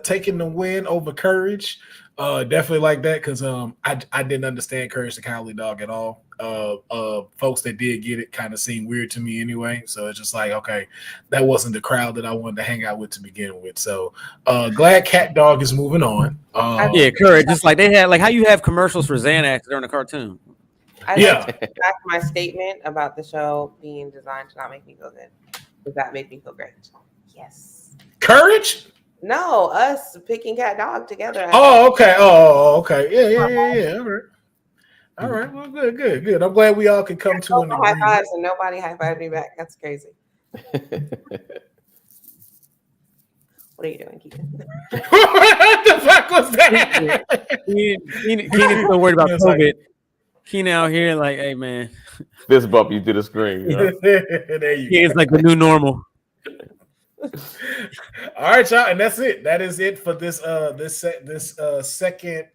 taking the win over Courage. Definitely like that because I didn't understand Courage the Cowardly Dog at all. Folks that did get it kind of seemed weird to me anyway. So it's just like, okay, that wasn't the crowd that I wanted to hang out with to begin with. So glad Cat Dog is moving on. Yeah, Courage. Just like they had, like how you have commercials for Xanax during a cartoon. I like to back my statement about the show being designed to not make me feel good. Does that make me feel great? Yes. Courage? No, us picking Cat Dog together. Oh, okay. Yeah. All right. Well, good. I'm glad we all could come to an agreement. High fives and nobody high fived me back. That's crazy. What are you doing, Keenan? What the fuck was that? Keenan's so worried about COVID. Keenan out here like, hey, man. This bump you to the screen. You know? There you go. It's like the new normal. All right, y'all, and that's it. That is it for this second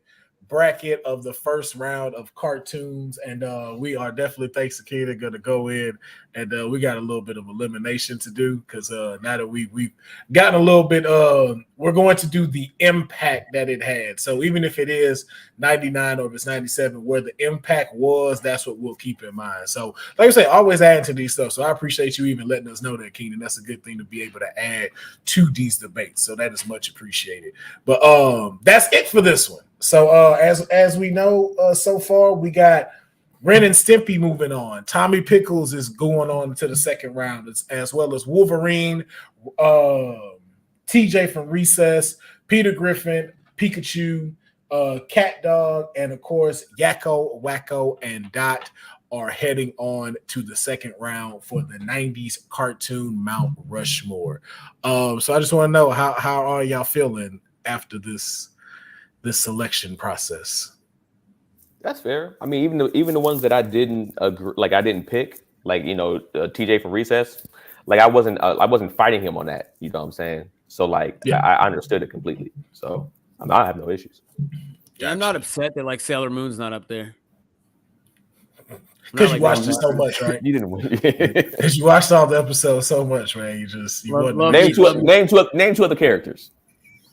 bracket of the first round of cartoons, and we are definitely, thanks to Keenan, going to go in and we got a little bit of elimination to do because now that we've gotten a little bit, we're going to do the impact that it had. So even if it is 99 or if it's 97, where the impact was, that's what we'll keep in mind. So like I say, always adding to these stuff. So I appreciate you even letting us know that, Keenan. That's a good thing to be able to add to these debates. So that is much appreciated. But that's it for this one. So as we know so far, we got Ren and Stimpy moving on. Tommy Pickles is going on to the second round, as well as Wolverine, TJ from Recess, Peter Griffin, Pikachu, Cat Dog, and of course Yakko, Wacko, and Dot are heading on to the second round for the 90s cartoon Mount Rushmore. So I just want to know how are y'all feeling after this selection process? That's fair. I mean, even the ones that I didn't agree, like I didn't pick, like TJ from Recess, like I wasn't fighting him on that. You know what I'm saying? So like I understood it completely. So I have no issues. Yeah, I'm not upset that like Sailor Moon's not up there. Because you watched it so much, right? You didn't win. Because you watched all the episodes so much, man. You name two other characters.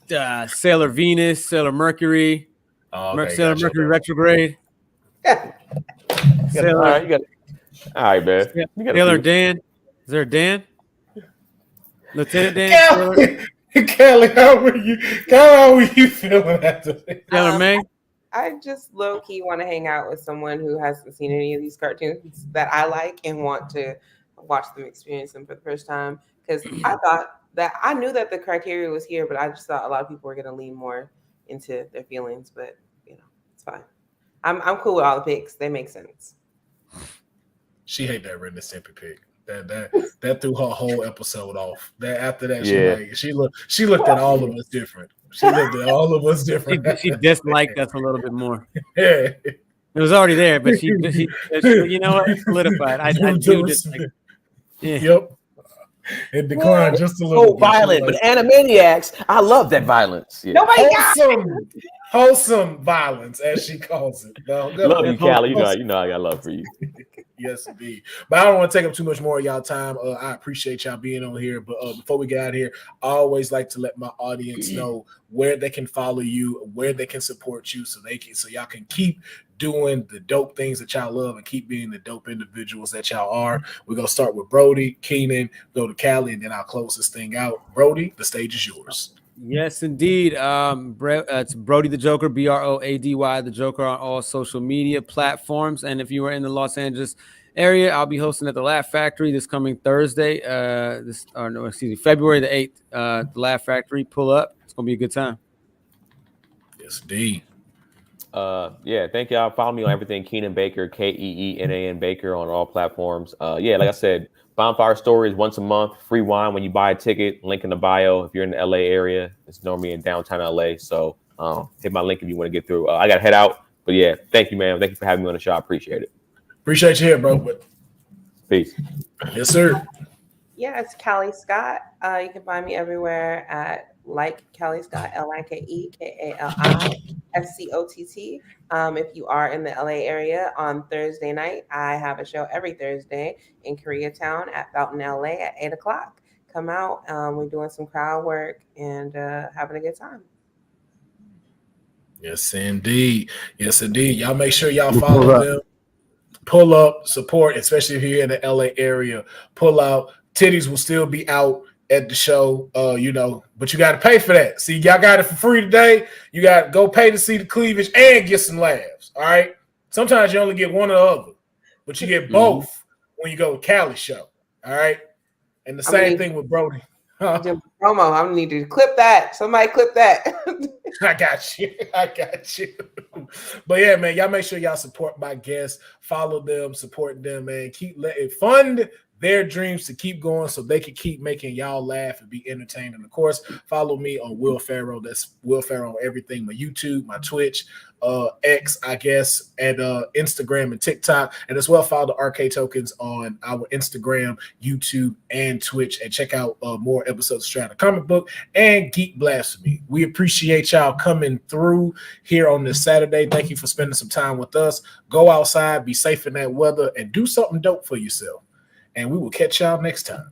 Sailor Venus, Sailor Mercury, Sailor Mercury retrograde. Sailor, all right, man. Sailor Dan. Is there a Dan? Lieutenant Dan? Kelly, how were you feeling after this? Sailor May? I just low key want to hang out with someone who hasn't seen any of these cartoons that I like and want to watch them experience them for the first time. Because I knew that the criteria was here, but I just thought a lot of people were going to lean more into their feelings. But it's fine. I'm cool with all the picks. They make sense. She hate that Ren and Stimpy pick. That threw her whole episode off. That after that, she looked at all of us different. She looked at all of us different. She disliked us a little bit more. Yeah, it was already there, but she you know what? Solidified. I do dislike. Yeah. Yep. It declined just a little. So violent, but Animaniacs, I love that violence. Yeah. Wholesome violence, as she calls it. No, love you, Callie. You know I got love for you. Yes, indeed. But I don't want to take up too much more of y'all time. I appreciate y'all being on here. But before we get out of here, I always like to let my audience know where they can follow you, where they can support you, so y'all can keep doing the dope things that y'all love and keep being the dope individuals that y'all are. We're gonna start with Broady, Keenan, go to Callie, and then I'll close this thing out. Broady, the stage is yours. Yes, indeed. It's Broady the Joker, Broady the Joker on all social media platforms. And if you are in the Los Angeles area, I'll be hosting at the Laugh Factory this coming Thursday. February the 8th. The Laugh Factory. Pull up. It's gonna be a good time. Yes, indeed. Thank y'all. Follow me on everything. Keenan Baker, Keenan Baker on all platforms. Like I said, Bonfire Stories once a month, free wine when you buy a ticket. Link in the bio. If you're in the LA area, it's normally in downtown LA. So hit my link if you want to get through. I got to head out, but yeah, thank you, man. Thank you for having me on the show. I appreciate it. Appreciate you here, bro. Peace. Yes, sir. Yeah, it's Callie Scott. You can find me everywhere at Callie Scott, LikeKalliScott. If you are in the LA area on Thursday night, I have a show every Thursday in Koreatown at Fountain LA at 8:00. Come out. We're doing some crowd work and having a good time. Yes, indeed. Yes, indeed. Y'all make sure y'all follow them. Pull up, support, especially if you're in the LA area. Pull out. Titties will still be out at the show, but you got to pay for that. See, y'all got it for free today. You got to go pay to see the cleavage and get some laughs. All right. Sometimes you only get one or the other, but you get both when you go to Cali show. All right. And the same thing with Broady. Promo. I'm gonna need to clip that. Somebody clip that. I got you. But yeah, man, y'all make sure y'all support my guests, follow them, support them, man. Keep fund their dreams to keep going so they can keep making y'all laugh and be entertained. And of course, follow me on Will Pharaoh. That's Will Pharaoh on everything, my YouTube, my Twitch, X, I guess, and Instagram and TikTok. And as well, follow the Arcade Tokens on our Instagram, YouTube, and Twitch. And check out more episodes of Straight Outta Comic Book and Geek Blasphemy. We appreciate y'all coming through here on this Saturday. Thank you for spending some time with us. Go outside, be safe in that weather, and do something dope for yourself. And we will catch y'all next time.